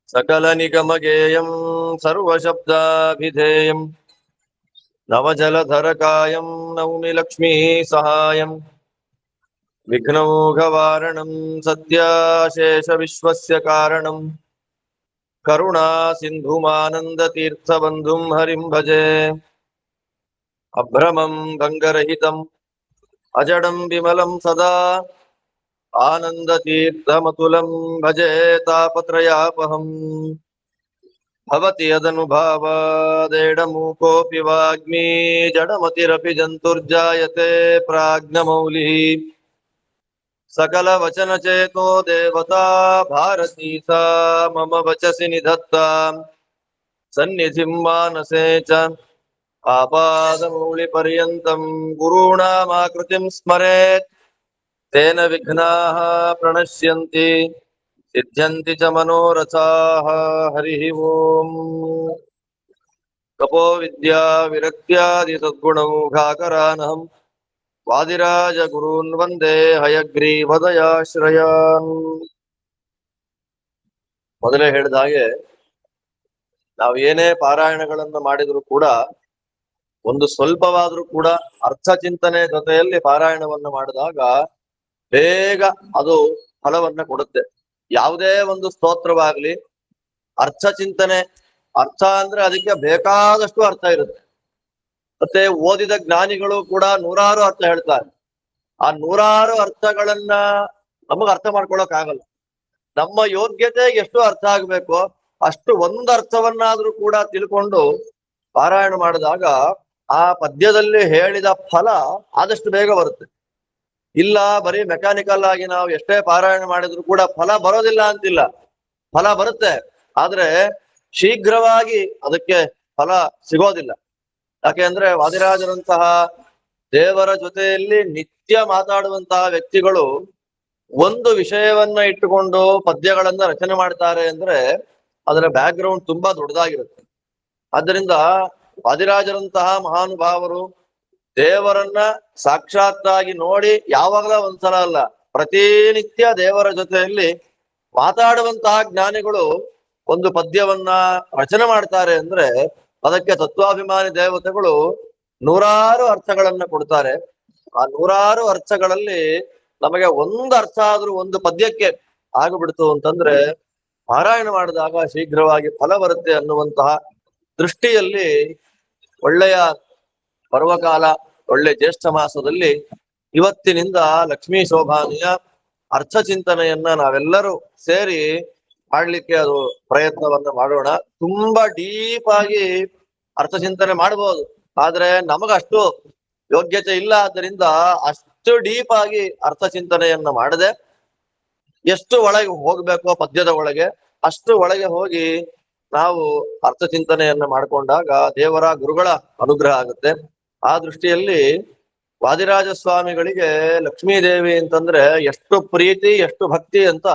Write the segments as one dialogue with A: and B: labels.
A: सकलनिगमगेयं सर्वशब्दाभिधेयं नवजलधरकायं नौमि लक्ष्मी सहायं विघ्नौघवारणं सत्याशेषविश्वस्य कारणं करुणा सिन्धुमानन्दतीर्थबन्धुं हरिं भजे। अभ्रमं गङ्गरहितम् अजडं विमलं सदा आनन्दतीर्थमतुलं भजे तापत्रयापहम्। भवति यदनुभावादेडमूकोऽपि वाग्मी जडमतिरपि जन्तुर्जायते प्राज्ञमौलिः। सकलवचनचेतो देवता भारती सा मम वचसि निधत्ताम् सन्निधिं मानसे च। आपादमौलिपर्यन्तं गुरूणामाकृतिं स्मरेत् तेन विघ्नाः प्रणश्यन्ति सिद्ध्यन्ति च मनोरथाः। हरिः ओम्। तपो विद्या विरक्त्यादि सद्गुणौघाकरानहं वादिराज गुरून् वन्दे ಹಯಗ್ರೀವದಯಾಶ್ರಯಾನ್. ಮೊದಲೇ ಹೇಳಿದ ಹಾಗೆ ನಾವು ಏನೇ ಪಾರಾಯಣಗಳನ್ನು ಮಾಡಿದ್ರು ಕೂಡ ಒಂದು ಸ್ವಲ್ಪವಾದ್ರೂ ಕೂಡ ಅರ್ಥ ಚಿಂತನೆ ಜೊತೆಯಲ್ಲಿ ಪಾರಾಯಣವನ್ನು ಮಾಡಿದಾಗ ಬೇಗ ಅದು ಫಲವನ್ನ ಕೊಡುತ್ತೆ. ಯಾವುದೇ ಒಂದು ಸ್ತೋತ್ರವಾಗ್ಲಿ ಅರ್ಥ ಚಿಂತನೆ, ಅರ್ಥ ಅಂದ್ರೆ ಅದಕ್ಕೆ ಬೇಕಾದಷ್ಟು ಅರ್ಥ ಇರುತ್ತೆ. ಮತ್ತೆ ಓದಿದ ಜ್ಞಾನಿಗಳು ಕೂಡ ನೂರಾರು ಅರ್ಥ ಹೇಳ್ತಾರೆ. ಆ ನೂರಾರು ಅರ್ಥಗಳನ್ನ ನಮಗ್ ಅರ್ಥ ಮಾಡ್ಕೊಳಕ್ ಆಗಲ್ಲ. ನಮ್ಮ ಯೋಗ್ಯತೆ ಎಷ್ಟು ಅರ್ಥ ಆಗ್ಬೇಕೋ ಅಷ್ಟು ಒಂದು ಅರ್ಥವನ್ನಾದ್ರೂ ಕೂಡ ತಿಳ್ಕೊಂಡು ಪಾರಾಯಣ ಮಾಡಿದಾಗ ಆ ಪದ್ಯದಲ್ಲಿ ಹೇಳಿದ ಫಲ ಆದಷ್ಟು ಬೇಗ ಬರುತ್ತೆ. ಇಲ್ಲ ಬರೀ ಮೆಕ್ಯಾನಿಕಲ್ ಆಗಿ ನಾವು ಎಷ್ಟೇ ಪಾರಾಯಣ ಮಾಡಿದ್ರು ಕೂಡ ಫಲ ಬರೋದಿಲ್ಲ ಅಂತಿಲ್ಲ, ಫಲ ಬರುತ್ತೆ. ಆದ್ರೆ ಶೀಘ್ರವಾಗಿ ಅದಕ್ಕೆ ಫಲ ಸಿಗೋದಿಲ್ಲ. ಯಾಕೆಂದ್ರೆ ವಾದಿರಾಜರಂತಹ ದೇವರ ಜೊತೆಯಲ್ಲಿ ನಿತ್ಯ ಮಾತಾಡುವಂತಹ ವ್ಯಕ್ತಿಗಳು ಒಂದು ವಿಷಯವನ್ನ ಇಟ್ಟುಕೊಂಡು ಪದ್ಯಗಳನ್ನ ರಚನೆ ಮಾಡ್ತಾರೆ ಅಂದ್ರೆ ಅದರ ಬ್ಯಾಕ್ ಗ್ರೌಂಡ್ ತುಂಬಾ ದೊಡ್ಡದಾಗಿರುತ್ತೆ. ಆದ್ದರಿಂದ ವಾದಿರಾಜರಂತಹ ಮಹಾನುಭಾವರು ದೇವರನ್ನ ಸಾಕ್ಷಾತ್ತಾಗಿ ನೋಡಿ ಯಾವಾಗಲ ಒಂದ್ಸಲ ಅಲ್ಲ, ಪ್ರತಿನಿತ್ಯ ದೇವರ ಜೊತೆಯಲ್ಲಿ ಮಾತಾಡುವಂತಹ ಜ್ಞಾನಿಗಳು ಒಂದು ಪದ್ಯವನ್ನ ರಚನೆ ಮಾಡ್ತಾರೆ ಅಂದ್ರೆ ಅದಕ್ಕೆ ತತ್ವಾಭಿಮಾನಿ ದೇವತೆಗಳು ನೂರಾರು ಅರ್ಥಗಳನ್ನ ಕೊಡ್ತಾರೆ. ಆ ನೂರಾರು ಅರ್ಥಗಳಲ್ಲಿ ನಮಗೆ ಒಂದು ಅರ್ಥ ಆದ್ರೂ ಒಂದು ಪದ್ಯಕ್ಕೆ ಆಗಿಬಿಡ್ತು ಅಂತಂದ್ರೆ ಪಾರಾಯಣ ಮಾಡಿದಾಗ ಶೀಘ್ರವಾಗಿ ಫಲ ಬರುತ್ತೆ ಅನ್ನುವಂತಹ ದೃಷ್ಟಿಯಲ್ಲಿ ಒಳ್ಳೆಯ ಪರ್ವಕಾಲ, ಒಳ್ಳೆ ಜ್ಯೇಷ್ಠ ಮಾಸದಲ್ಲಿ ಇವತ್ತಿನಿಂದ ಲಕ್ಷ್ಮೀ ಶೋಭಾನಿಯ ಅರ್ಥ ಚಿಂತನೆಯನ್ನ ನಾವೆಲ್ಲರೂ ಸೇರಿ ಮಾಡ್ಲಿಕ್ಕೆ ಅದು ಪ್ರಯತ್ನವನ್ನ ಮಾಡೋಣ. ತುಂಬಾ ಡೀಪ್ ಆಗಿ ಅರ್ಥ ಚಿಂತನೆ ಮಾಡ್ಬೋದು, ಆದ್ರೆ ನಮಗಷ್ಟು ಯೋಗ್ಯತೆ ಇಲ್ಲ. ಆದ್ದರಿಂದ ಅಷ್ಟು ಡೀಪ್ ಆಗಿ ಅರ್ಥ ಚಿಂತನೆಯನ್ನ ಮಾಡದೆ ಎಷ್ಟು ಒಳಗೆ ಹೋಗ್ಬೇಕೋ ಪದ್ಯದ ಒಳಗೆ ಅಷ್ಟು ಒಳಗೆ ಹೋಗಿ ನಾವು ಅರ್ಥ ಚಿಂತನೆಯನ್ನ ಮಾಡ್ಕೊಂಡಾಗ ದೇವರ ಗುರುಗಳ ಅನುಗ್ರಹ ಆಗುತ್ತೆ. ಆ ದೃಷ್ಟಿಯಲ್ಲಿ ವಾದಿರಾಜ ಸ್ವಾಮಿಗಳಿಗೆ ಲಕ್ಷ್ಮೀದೇವಿ ಅಂತಂದ್ರೆ ಎಷ್ಟು ಪ್ರೀತಿ, ಎಷ್ಟು ಭಕ್ತಿ ಅಂತ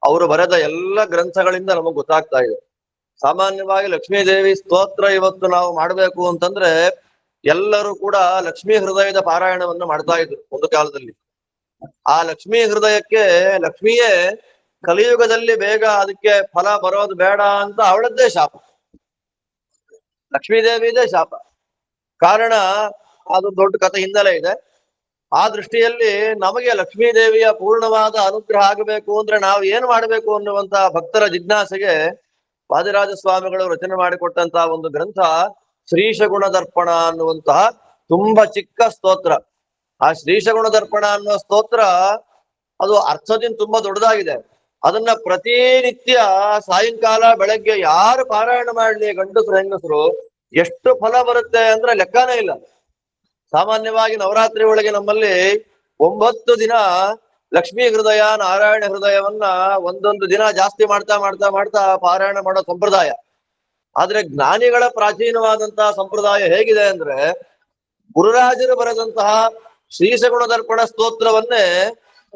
A: ಅವರು ಬರೆದ ಎಲ್ಲ ಗ್ರಂಥಗಳಿಂದ ನಮಗ್ ಗೊತ್ತಾಗ್ತಾ ಇದೆ. ಸಾಮಾನ್ಯವಾಗಿ ಲಕ್ಷ್ಮೀದೇವಿ ಸ್ತೋತ್ರ ಇವತ್ತು ನಾವು ಮಾಡ್ಬೇಕು ಅಂತಂದ್ರೆ ಎಲ್ಲರೂ ಕೂಡ ಲಕ್ಷ್ಮೀ ಹೃದಯದ ಪಾರಾಯಣವನ್ನು ಮಾಡ್ತಾ ಇದ್ರು ಒಂದು ಕಾಲದಲ್ಲಿ. ಆ ಲಕ್ಷ್ಮೀ ಹೃದಯಕ್ಕೆ ಲಕ್ಷ್ಮಿಯೇ ಕಲಿಯುಗದಲ್ಲಿ ಬೇಗ ಅದಕ್ಕೆ ಫಲ ಬರೋದು ಬೇಡ ಅಂತ ಅವಳದ್ದೇ ಶಾಪ, ಲಕ್ಷ್ಮೀದೇವಿದೇ ಶಾಪ. ಕಾರಣ ಅದು ದೊಡ್ಡ ಕಥೆ ಹಿನ್ನೆಲೆ ಇದೆ. ಆ ದೃಷ್ಟಿಯಲ್ಲಿ ನಮಗೆ ಲಕ್ಷ್ಮೀದೇವಿಯ ಪೂರ್ಣವಾದ ಅನುಗ್ರಹ ಆಗಬೇಕು ಅಂದ್ರೆ ನಾವು ಏನ್ ಮಾಡ್ಬೇಕು ಅನ್ನುವಂತ ಭಕ್ತರ ಜಿಜ್ಞಾಸೆಗೆ ವಾದಿರಾಜ ಸ್ವಾಮಿಗಳು ರಚನೆ ಮಾಡಿಕೊಟ್ಟಂತಹ ಒಂದು ಗ್ರಂಥ ಶ್ರೀಶಗುಣ ದರ್ಪಣ ಅನ್ನುವಂತಹ ತುಂಬಾ ಚಿಕ್ಕ ಸ್ತೋತ್ರ. ಆ ಶ್ರೀಶಗುಣ ದರ್ಪಣ ಅನ್ನುವ ಸ್ತೋತ್ರ ಅದು ಅರ್ಥದಿಂದ ತುಂಬಾ ದೊಡ್ಡದಾಗಿದೆ. ಅದನ್ನ ಪ್ರತಿನಿತ್ಯ ಸಾಯಂಕಾಲ ಬೆಳಗ್ಗೆ ಯಾರು ಪಾರಾಯಣ ಮಾಡ್ಲಿ, ಗಂಡಸರು ಹೆಂಗಸರು, ಎಷ್ಟು ಫಲ ಬರುತ್ತೆ ಅಂದ್ರೆ ಲೆಕ್ಕನೇ ಇಲ್ಲ. ಸಾಮಾನ್ಯವಾಗಿ ನವರಾತ್ರಿ ಒಳಗೆ ನಮ್ಮಲ್ಲಿ 9 ದಿನ ಲಕ್ಷ್ಮೀ ಹೃದಯ, ನಾರಾಯಣ ಹೃದಯವನ್ನ ಒಂದೊಂದು ದಿನ ಜಾಸ್ತಿ ಮಾಡ್ತಾ ಮಾಡ್ತಾ ಮಾಡ್ತಾ ಪಾರಾಯಣ ಮಾಡೋ ಸಂಪ್ರದಾಯ. ಆದ್ರೆ ಜ್ಞಾನಿಗಳ ಪ್ರಾಚೀನವಾದಂತಹ ಸಂಪ್ರದಾಯ ಹೇಗಿದೆ ಅಂದ್ರೆ ಗುರುರಾಜರು ಬರೆದಂತಹ ಶ್ರೀಶಗುಣ ದರ್ಪಣ ಸ್ತೋತ್ರವನ್ನೇ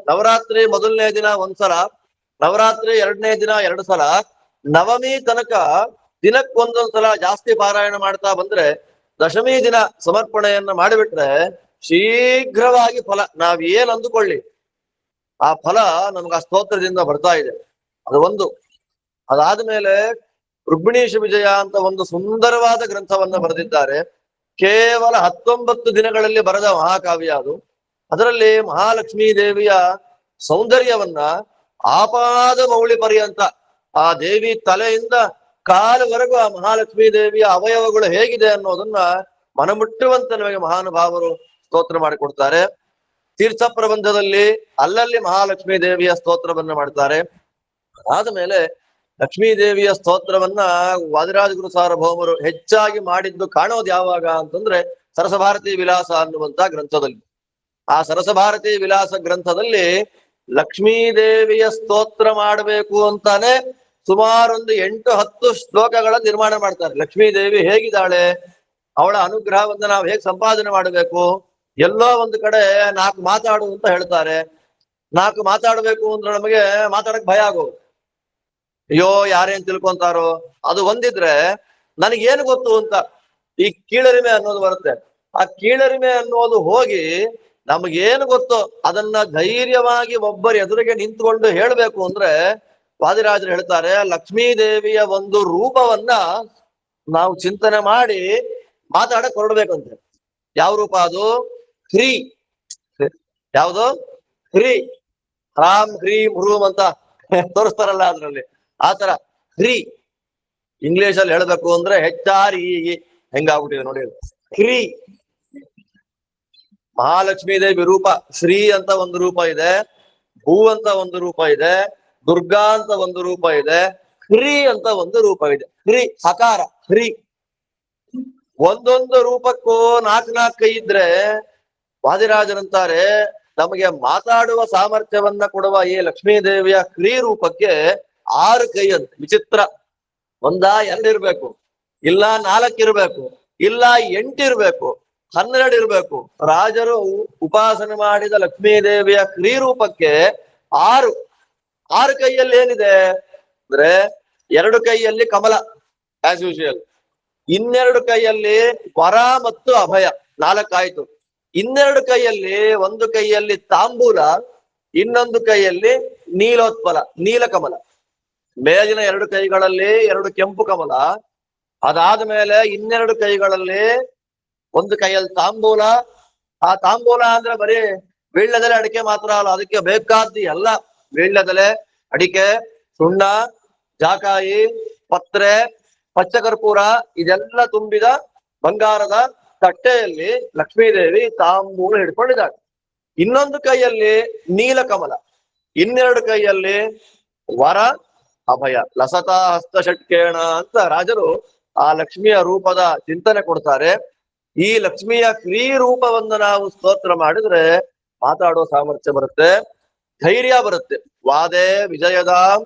A: ನವರಾತ್ರಿ ಮೊದಲನೇ ದಿನ ಒಂದ್ಸಲ, ನವರಾತ್ರಿ 2ನೇ ದಿನ 2 ಸಲ, ನವಮಿ ತನಕ ದಿನಕ್ಕೊಂದೊಂದ್ಸಲ ಜಾಸ್ತಿ ಪಾರಾಯಣ ಮಾಡ್ತಾ ಬಂದ್ರೆ ದಶಮಿ ದಿನ ಸಮರ್ಪಣೆಯನ್ನ ಮಾಡಿಬಿಟ್ರೆ ಶೀಘ್ರವಾಗಿ ಫಲ ನಾವ್ ಏನ್ ಅಂದುಕೊಳ್ಳಿ ಆ ಫಲ ನಮ್ಗೆ ಆ ಸ್ತೋತ್ರದಿಂದ ಬರ್ತಾ ಇದೆ. ಅದು ಒಂದು. ಅದಾದ್ಮೇಲೆ ರುಕ್ಮಿಣೀಶ ವಿಜಯ ಅಂತ ಒಂದು ಸುಂದರವಾದ ಗ್ರಂಥವನ್ನ ಬರೆದಿದ್ದಾರೆ. ಕೇವಲ 19 ದಿನಗಳಲ್ಲಿ ಬರೆದ ಮಹಾಕಾವ್ಯ ಅದು. ಅದರಲ್ಲಿ ಮಹಾಲಕ್ಷ್ಮೀ ದೇವಿಯ ಸೌಂದರ್ಯವನ್ನ ಆಪಾದ ಮೌಳಿ ಪರ್ಯಂತ ಆ ದೇವಿ ತಲೆಯಿಂದ ಕಾಲುವರೆಗೂ ಆ ಮಹಾಲಕ್ಷ್ಮೀ ದೇವಿಯ ಅವಯವಗಳು ಹೇಗಿದೆ ಅನ್ನೋದನ್ನ ಮನಮುಟ್ಟುವಂತೆ ನಮಗೆ ಮಹಾನುಭಾವರು ಸ್ತೋತ್ರ ಮಾಡಿಕೊಡ್ತಾರೆ. ತೀರ್ಥ ಪ್ರಬಂಧದಲ್ಲಿ ಅಲ್ಲಲ್ಲಿ ಮಹಾಲಕ್ಷ್ಮೀ ದೇವಿಯ ಸ್ತೋತ್ರವನ್ನ ಮಾಡ್ತಾರೆ. ಅದಾದ ಮೇಲೆ ಲಕ್ಷ್ಮೀ ದೇವಿಯ ಸ್ತೋತ್ರವನ್ನ ವಾದಿರಾಜ ಗುರು ಸಾರ್ವಭೌಮರು ಹೆಚ್ಚಾಗಿ ಮಾಡಿದ್ದು ಕಾಣೋದು ಯಾವಾಗ ಅಂತಂದ್ರೆ ಸರಸಭಾರತಿ ವಿಲಾಸ ಅನ್ನುವಂತ ಗ್ರಂಥದಲ್ಲಿ. ಆ ಸರಸಭಾರತಿ ವಿಲಾಸ ಗ್ರಂಥದಲ್ಲಿ ಲಕ್ಷ್ಮೀ ದೇವಿಯ ಸ್ತೋತ್ರ ಮಾಡಬೇಕು ಅಂತಾನೆ ಸುಮಾರೊಂದು 8-10 ಶ್ಲೋಕಗಳ ನಿರ್ಮಾಣ ಮಾಡ್ತಾರೆ. ಲಕ್ಷ್ಮೀ ದೇವಿ ಹೇಗಿದ್ದಾಳೆ, ಅವಳ ಅನುಗ್ರಹವನ್ನ ನಾವು ಹೇಗೆ ಸಂಪಾದನೆ ಮಾಡಬೇಕು, ಎಲ್ಲೋ ಒಂದು ಕಡೆ 4 ಮಾತಾಡು ಅಂತ ಹೇಳ್ತಾರೆ. 4 ಮಾತಾಡ್ಬೇಕು ಅಂದ್ರೆ ನಮಗೆ ಮಾತಾಡಕ್ ಭಯ ಆಗೋದು. ಅಯ್ಯೋ ಯಾರೇನ್ ತಿಳ್ಕೊಂತಾರೋ, ಅದು ಒಂದಿದ್ರೆ ನನಗೇನು ಗೊತ್ತು ಅಂತ ಈ ಕೀಳರಿಮೆ ಅನ್ನೋದು ಬರುತ್ತೆ. ಆ ಕೀಳರಿಮೆ ಅನ್ನೋದು ಹೋಗಿ ನಮಗೇನು ಗೊತ್ತೋ ಅದನ್ನ ಧೈರ್ಯವಾಗಿ ಒಬ್ಬರ ಎದುರಿಗೆ ನಿಂತ್ಕೊಂಡು ಹೇಳ್ಬೇಕು ಅಂದ್ರೆ ವಾದಿರಾಜರು ಹೇಳ್ತಾರೆ, ಲಕ್ಷ್ಮೀ ದೇವಿಯ ಒಂದು ರೂಪವನ್ನ ನಾವು ಚಿಂತನೆ ಮಾಡಿ ಮಾತಾಡಕ್ ಹೊರಡ್ಬೇಕಂತೆ. ಯಾವ ರೂಪ ಅದು? ಹ್ರೀ. ಯಾವುದು? ಹ್ರೀ. ರಾಮ್ ಹ್ರೀಂ ಹ್ರೂಮ್ ಅಂತ ತೋರಿಸ್ತಾರಲ್ಲ ಅದ್ರಲ್ಲಿ, ಆತರ ಹ್ರೀ. ಇಂಗ್ಲಿಷ್ ಅಲ್ಲಿ ಹೇಳ್ಬೇಕು ಅಂದ್ರೆ HRE ಹೆಂಗಾಗ್ಬಿಟ್ಟಿದೆ ನೋಡಿ. ಹ್ರೀ. ಮಹಾಲಕ್ಷ್ಮೀ ದೇವಿ ರೂಪ ಶ್ರೀ ಅಂತ ಒಂದು ರೂಪ ಇದೆ, ಭೂ ಅಂತ ಒಂದು ರೂಪ ಇದೆ, ದುರ್ಗಾ ಅಂತ ಒಂದು ರೂಪ ಇದೆ, ಹ್ರೀ ಅಂತ ಒಂದು ರೂಪ ಇದೆ. ಹ್ರೀ ಹಕಾರ ಹ್ರೀ. ಒಂದೊಂದು ರೂಪಕ್ಕೂ 4 ಕೈ ಇದ್ರೆ ವಾದಿರಾಜರಂತಾರೆ ನಮಗೆ ಮಾತಾಡುವ ಸಾಮರ್ಥ್ಯವನ್ನ ಕೊಡುವ ಈ ಲಕ್ಷ್ಮೀ ದೇವಿಯ ಹ್ರೀ ರೂಪಕ್ಕೆ 6 ಕೈ ಅಂತ. ವಿಚಿತ್ರ. 1, 2 ಇರ್ಬೇಕು, ಇಲ್ಲ 4 ಇರ್ಬೇಕು, ಇಲ್ಲ 8 ಇರ್ಬೇಕು, 12 ಇರ್ಬೇಕು. ರಾಜರು ಉಪಾಸನೆ ಮಾಡಿದ ಲಕ್ಷ್ಮೀ ದೇವಿಯ ಹ್ರೀ ರೂಪಕ್ಕೆ 6 ಕೈಯಲ್ಲಿ ಏನಿದೆ ಅಂದ್ರೆ 2 ಕೈಯಲ್ಲಿ ಕಮಲ ಆಸ್ ಯೂಶುವಲ್, 2 ಕೈಯಲ್ಲಿ ವರ ಮತ್ತು ಅಭಯ, 4 ಆಯ್ತು. 2 ಕೈಯಲ್ಲಿ, ಒಂದು ಕೈಯಲ್ಲಿ ತಾಂಬೂಲ, ಇನ್ನೊಂದು ಕೈಯಲ್ಲಿ ನೀಲೋತ್ಪಲ ನೀಲಕಮಲ. ಮೇಲಿನ 2 ಕೈಗಳಲ್ಲಿ 2 ಕೆಂಪು ಕಮಲ, ಅದಾದ ಮೇಲೆ 2 ಕೈಗಳಲ್ಲಿ ಒಂದು ಕೈಯಲ್ಲಿ ತಾಂಬೂಲ. ಆ ತಾಂಬೂಲ ಅಂದ್ರೆ ಬರೀ ವೀಳ್ಯದೆಲೆ ಅಡಿಕೆ ಮಾತ್ರ ಅಲ್ಲ, ಅದಕ್ಕೆ ಬೇಕಾದ್ದು ಎಲ್ಲ ವೀಳ್ಯದೆಲೆ, ಅಡಿಕೆ, ಸುಣ್ಣ, ಜಾಕಾಯಿ, ಪತ್ರೆ, ಪಚ್ಚಕರ್ಪೂರ ಇದೆಲ್ಲ ತುಂಬಿದ ಬಂಗಾರದ ತಟ್ಟೆಯಲ್ಲಿ ಲಕ್ಷ್ಮೀದೇವಿ ತಾಂಬೂಲ ಹಿಡ್ಕೊಂಡಿದ್ದಾಳೆ. ಇನ್ನೊಂದು ಕೈಯಲ್ಲಿ ನೀಲಕಮಲ, 2 ಕೈಯಲ್ಲಿ ವರ ಅಭಯ. ಲಸತಾ ಹಸ್ತ ಷಟ್ಕೇಣ ಅಂತ ರಾಜರು ಆ ಲಕ್ಷ್ಮಿಯ ರೂಪದ ಚಿಂತನೆ ಕೊಡ್ತಾರೆ. ಈ ಲಕ್ಷ್ಮಿಯ ಹ್ರೀ ರೂಪವನ್ನು ನಾವು ಸ್ತೋತ್ರ ಮಾಡಿದ್ರೆ ಮಾತಾಡೋ ಸಾಮರ್ಥ್ಯ ಬರುತ್ತೆ, ಧೈರ್ಯ ಬರುತ್ತೆ. ವಾದೇ ವಿಜಯದಾಂ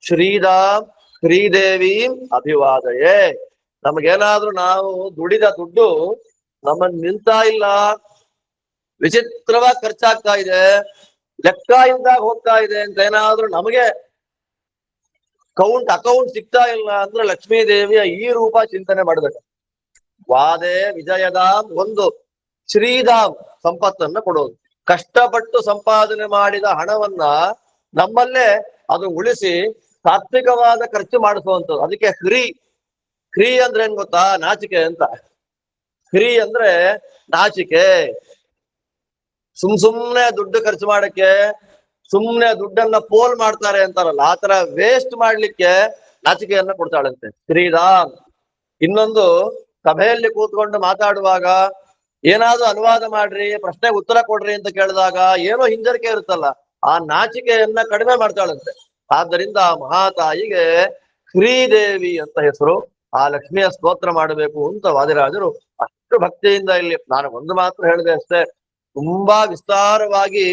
A: ಶ್ರೀದಾಂ ಶ್ರೀದೇವಿ ಅಭಿವಾದಯೇ. ನಮಗೇನಾದ್ರೂ ನಾವು ದುಡಿದ ದುಡ್ಡು ನಮ್ಮನ್ನ ನಿಲ್ತಾ ಇಲ್ಲ, ವಿಚಿತ್ರವಾಗಿ ಖರ್ಚಾಗ್ತಾ ಇದೆ, ಲೆಕ್ಕ ಇಲ್ದಾಗ ಹೋಗ್ತಾ ಇದೆ ಅಂತ ಏನಾದ್ರೂ ನಮಗೆ ಅಕೌಂಟ್ ಸಿಗ್ತಾ ಇಲ್ಲ ಅಂದ್ರೆ ಲಕ್ಷ್ಮೀ ದೇವಿಯ ಈ ರೂಪ ಚಿಂತನೆ ಮಾಡ್ಬೇಕು. ವಾದೇ ವಿಜಯದಾಂ, ಒಂದು ಶ್ರೀಧಾಮ್ ಸಂಪತ್ತನ್ನ ಕೊಡೋದು. ಕಷ್ಟಪಟ್ಟು ಸಂಪಾದನೆ ಮಾಡಿದ ಹಣವನ್ನ ನಮ್ಮಲ್ಲೇ ಅದು ಉಳಿಸಿ ಸಾತ್ವಿಕವಾದ ಖರ್ಚು ಮಾಡಿಸುವಂಥದ್ದು. ಅದಕ್ಕೆ ಹ್ರೀ ಅಂದ್ರೆ ಏನ್ ಗೊತ್ತಾ? ನಾಚಿಕೆ ಅಂತ. ಹ್ರೀ ಅಂದ್ರೆ ನಾಚಿಕೆ. ಸುಮ್ನೆ ದುಡ್ಡು ಖರ್ಚು ಮಾಡಕ್ಕೆ, ಸುಮ್ನೆ ದುಡ್ಡನ್ನ ಪೋಲ್ ಮಾಡ್ತಾರೆ ಅಂತಾರಲ್ಲ, ಆತರ ವೇಸ್ಟ್ ಮಾಡ್ಲಿಕ್ಕೆ ನಾಚಿಕೆಯನ್ನ ಕೊಡ್ತಾಳಂತೆ ಶ್ರೀಧಾಮ್. ಇನ್ನೊಂದು, ಸಭೆಯಲ್ಲಿ ಕೂತ್ಕೊಂಡು ಮಾತಾಡುವಾಗ ಏನಾದ್ರೂ ಅನುವಾದ ಮಾಡ್ರಿ, ಪ್ರಶ್ನೆಗೆ ಉತ್ತರ ಕೊಡ್ರಿ ಅಂತ ಕೇಳಿದಾಗ ಏನೋ ಹಿಂಜರಿಕೆ ಇರುತ್ತಲ್ಲ, ಆ ನಾಚಿಕೆಯನ್ನ ಕಡಿಮೆ ಮಾಡ್ತಾಳಂತೆ. ಆದ್ದರಿಂದ ಮಹಾತಾಯಿಗೆ ಶ್ರೀದೇವಿ ಅಂತ ಹೆಸರು. ಆ ಲಕ್ಷ್ಮಿಯ ಸ್ತೋತ್ರ ಮಾಡಬೇಕು ಅಂತ ವಾದಿರಾಜರು ಅಷ್ಟು ಭಕ್ತಿಯಿಂದ ಇಲ್ಲಿ, ನಾನು ಒಂದು ಮಾತ್ರ ಹೇಳಿದೆ ಅಷ್ಟೇ, ತುಂಬಾ ವಿಸ್ತಾರವಾಗಿ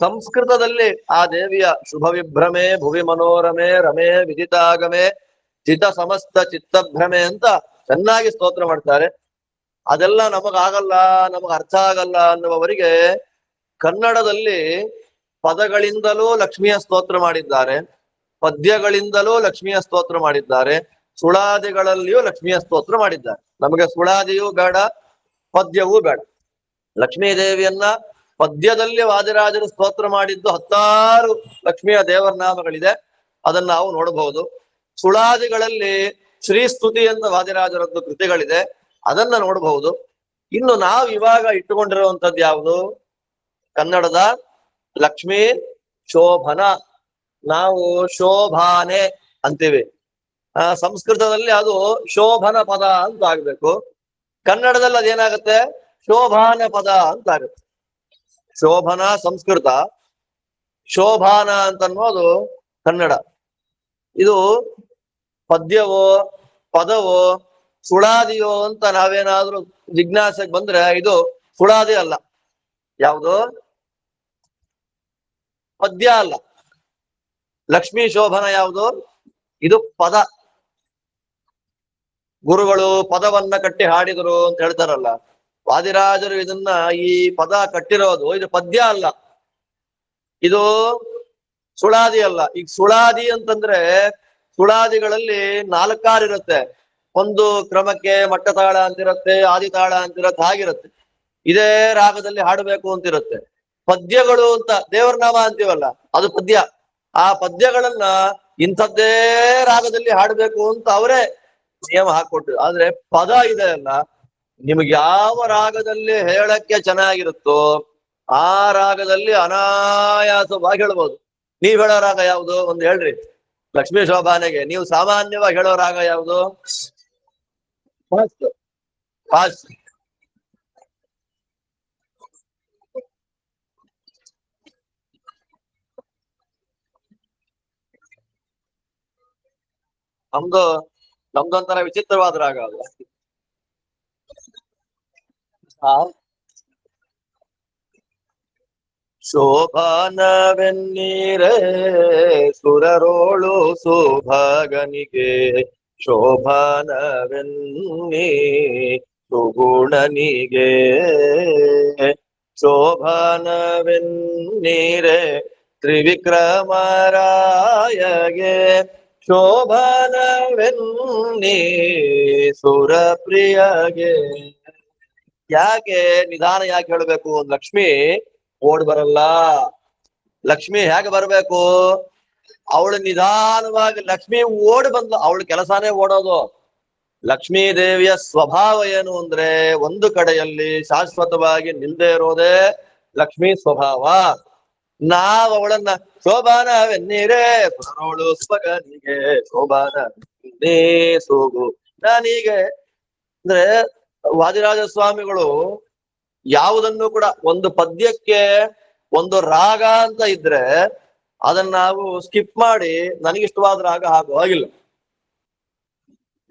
A: ಸಂಸ್ಕೃತದಲ್ಲಿ ಆ ದೇವಿಯ ಶುಭ ವಿಭ್ರಮೆ ಭುವಿ ಮನೋರಮೆ ರಮೆ ವಿದಿತಾಗಮೆ ಚಿತ ಸಮಸ್ತ ಚಿತ್ತಭ್ರಮೆ ಅಂತ ಚೆನ್ನಾಗಿ ಸ್ತೋತ್ರ ಮಾಡ್ತಾರೆ. ಅದೆಲ್ಲ ನಮಗಾಗಲ್ಲ, ನಮಗ ಅರ್ಥ ಆಗಲ್ಲ ಅನ್ನುವವರಿಗೆ ಕನ್ನಡದಲ್ಲಿ ಪದಗಳಿಂದಲೂ ಲಕ್ಷ್ಮಿಯ ಸ್ತೋತ್ರ ಮಾಡಿದ್ದಾರೆ, ಪದ್ಯಗಳಿಂದಲೂ ಲಕ್ಷ್ಮಿಯ ಸ್ತೋತ್ರ ಮಾಡಿದ್ದಾರೆ, ಸುಳಾದಿಗಳಲ್ಲಿಯೂ ಲಕ್ಷ್ಮಿಯ ಸ್ತೋತ್ರ ಮಾಡಿದ್ದಾರೆ. ನಮಗೆ ಸುಳಾದಿಯೂ ಬೇಡ, ಪದ್ಯವೂ ಬೇಡ. ಲಕ್ಷ್ಮೀ ದೇವಿಯನ್ನ ಪದ್ಯದಲ್ಲಿ ವಾದಿರಾಜರು ಸ್ತೋತ್ರ ಮಾಡಿದ್ದು 10 ಲಕ್ಷ್ಮಿಯ ದೇವರ ನಾಮಗಳಿದೆ, ಅದನ್ನ ನಾವು ನೋಡಬಹುದು. ಸುಳಾದಿಗಳಲ್ಲಿ ಶ್ರೀಸ್ತುತಿ ಅಂತ ವಾದಿರಾಜರದ್ದು ಕೃತಿಗಳಿದೆ, ಅದನ್ನ ನೋಡಬಹುದು. ಇನ್ನು ನಾವು ಇವಾಗ ಇಟ್ಟುಕೊಂಡಿರುವಂತದ್ದು ಯಾವುದು? ಕನ್ನಡದ ಲಕ್ಷ್ಮೀ ಶೋಭನ, ನಾವು ಶೋಭಾನೆ ಅಂತೀವಿ. ಸಂಸ್ಕೃತದಲ್ಲಿ ಅದು ಶೋಭನ ಪದ ಅಂತ ಆಗ್ಬೇಕು. ಕನ್ನಡದಲ್ಲಿ ಅದೇನಾಗುತ್ತೆ? ಶೋಭಾನ ಪದ ಅಂತ ಆಗುತ್ತೆ. ಶೋಭನ ಸಂಸ್ಕೃತ, ಶೋಭಾನ ಅಂತನ್ನೋದು ಕನ್ನಡ. ಇದು ಪದ್ಯವೋ ಪದವೋ ಸುಳಾದಿಯೋ ಅಂತ ನಾವೇನಾದ್ರೂ ಜಿಜ್ಞಾಸೆಗೆ ಬಂದ್ರೆ ಇದು ಸುಳಾದಿ ಅಲ್ಲ. ಯಾವುದು? ಪದ್ಯ ಅಲ್ಲ. ಲಕ್ಷ್ಮೀ ಶೋಭನ ಯಾವುದು? ಇದು ಪದ. ಗುರುಗಳು ಪದವನ್ನ ಕಟ್ಟಿ ಹಾಡಿದರು ಅಂತ ಹೇಳ್ತಾರಲ್ಲ, ವಾದಿರಾಜರು ಇದನ್ನ ಈ ಪದ ಕಟ್ಟಿರೋದು ಇದು ಪದ್ಯ ಅಲ್ಲ, ಇದು ಸುಳಾದಿ ಅಲ್ಲ. ಈಗ ಸುಳಾದಿ ಅಂತಂದ್ರೆ ಸುಳಾದಿಗಳಲ್ಲಿ ನಾಲ್ಕಾರು ಇರುತ್ತೆ. ಒಂದು ಕ್ರಮಕ್ಕೆ ಮಟ್ಟತಾಳ ಅಂತಿರುತ್ತೆ, ಆದಿತಾಳ ಅಂತಿರತ್ತೆ, ಹಾಗಿರುತ್ತೆ. ಇದೇ ರಾಗದಲ್ಲಿ ಹಾಡಬೇಕು ಅಂತಿರುತ್ತೆ. ಪದ್ಯಗಳು ಅಂತ ದೇವರ ನಾಮ ಅಂತೀವಲ್ಲ, ಅದು ಪದ್ಯ. ಆ ಪದ್ಯಗಳನ್ನ ಇಂಥದ್ದೇ ರಾಗದಲ್ಲಿ ಹಾಡಬೇಕು ಅಂತ ಅವರೇ ನಿಯಮ ಹಾಕೊಟ್ರು. ಆದ್ರೆ ಪದ ಇದೆ ಅಲ್ಲ, ನಿಮ್ಗೆ ಯಾವ ರಾಗದಲ್ಲಿ ಹೇಳಕ್ಕೆ ಚೆನ್ನಾಗಿರುತ್ತೋ ಆ ರಾಗದಲ್ಲಿ ಅನಾಯಾಸವಾಗಿ ಹೇಳ್ಬೋದು. ನೀವ್ ಹೇಳೋ ರಾಗ ಯಾವುದು? ಒಂದು ಹೇಳ್ರಿ. ಲಕ್ಷ್ಮೀ ಶೋಭಾನೆಗೆ ನೀವು ಸಾಮಾನ್ಯವಾಗಿ ಹೇಳೋ ರಾಗ ಯಾವುದು? ಫಾಸ್ಟ್. ನಮ್ದೊಂಥರ ವಿಚಿತ್ರವಾದ ರಾಗ ಅದು. ಶೋಭಾನವೆನ್ನೀರೇ ಸುರರೋಳು ಸುಭಾಗನಿಗೆ, ಶೋಭಾನವೆನ್ನೀ ಸುಗುಣನಿಗೆ. ಶೋಭಾನವೆನ್ನೀರೇ ತ್ರಿವಿಕ್ರಮರಾಯಗೆ, ಶೋಭಾನವೆನ್ನೀ ಸುರಪ್ರಿಯಗೆ. ಯಾಕೆ ನಿಧಾನ ಯಾಕೆ ಹೇಳ್ಬೇಕು? ಲಕ್ಷ್ಮಿ ಓಡ್ ಬರಲ್ಲ. ಲಕ್ಷ್ಮಿ ಹೇಗೆ ಬರ್ಬೇಕು? ಅವಳು ನಿಧಾನವಾಗಿ, ಲಕ್ಷ್ಮಿ ಓಡ್ ಬಂದ್ಲು, ಅವಳ ಕೆಲಸನೇ ಓಡೋದು. ಲಕ್ಷ್ಮೀ ದೇವಿಯ ಸ್ವಭಾವ ಏನು ಅಂದ್ರೆ ಒಂದು ಕಡೆಯಲ್ಲಿ ಶಾಶ್ವತವಾಗಿ ನಿಲ್ದೇ ಇರೋದೇ ಲಕ್ಷ್ಮೀ ಸ್ವಭಾವ. ನಾವ್ ಅವಳನ್ನ ಶೋಭಾನವೆನ್ನೀರೇ ಸುರರೋಳು ಸ್ವಗನಿಗೆ, ಶೋಭಾನ ಸೋಗು ನಾನೀಗೆ ಅಂದ್ರೆ ವಾದಿರಾಜ ಸ್ವಾಮಿಗಳು ಯಾವುದನ್ನು ಕೂಡ ಒಂದು ಪದ್ಯಕ್ಕೆ ಒಂದು ರಾಗ ಅಂತ ಇದ್ರೆ ಅದನ್ನ ನಾವು ಸ್ಕಿಪ್ ಮಾಡಿ ನನಗಿಷ್ಟವಾದ ರಾಗ ಹಾಕುವ ಹಾಗಿಲ್ಲ.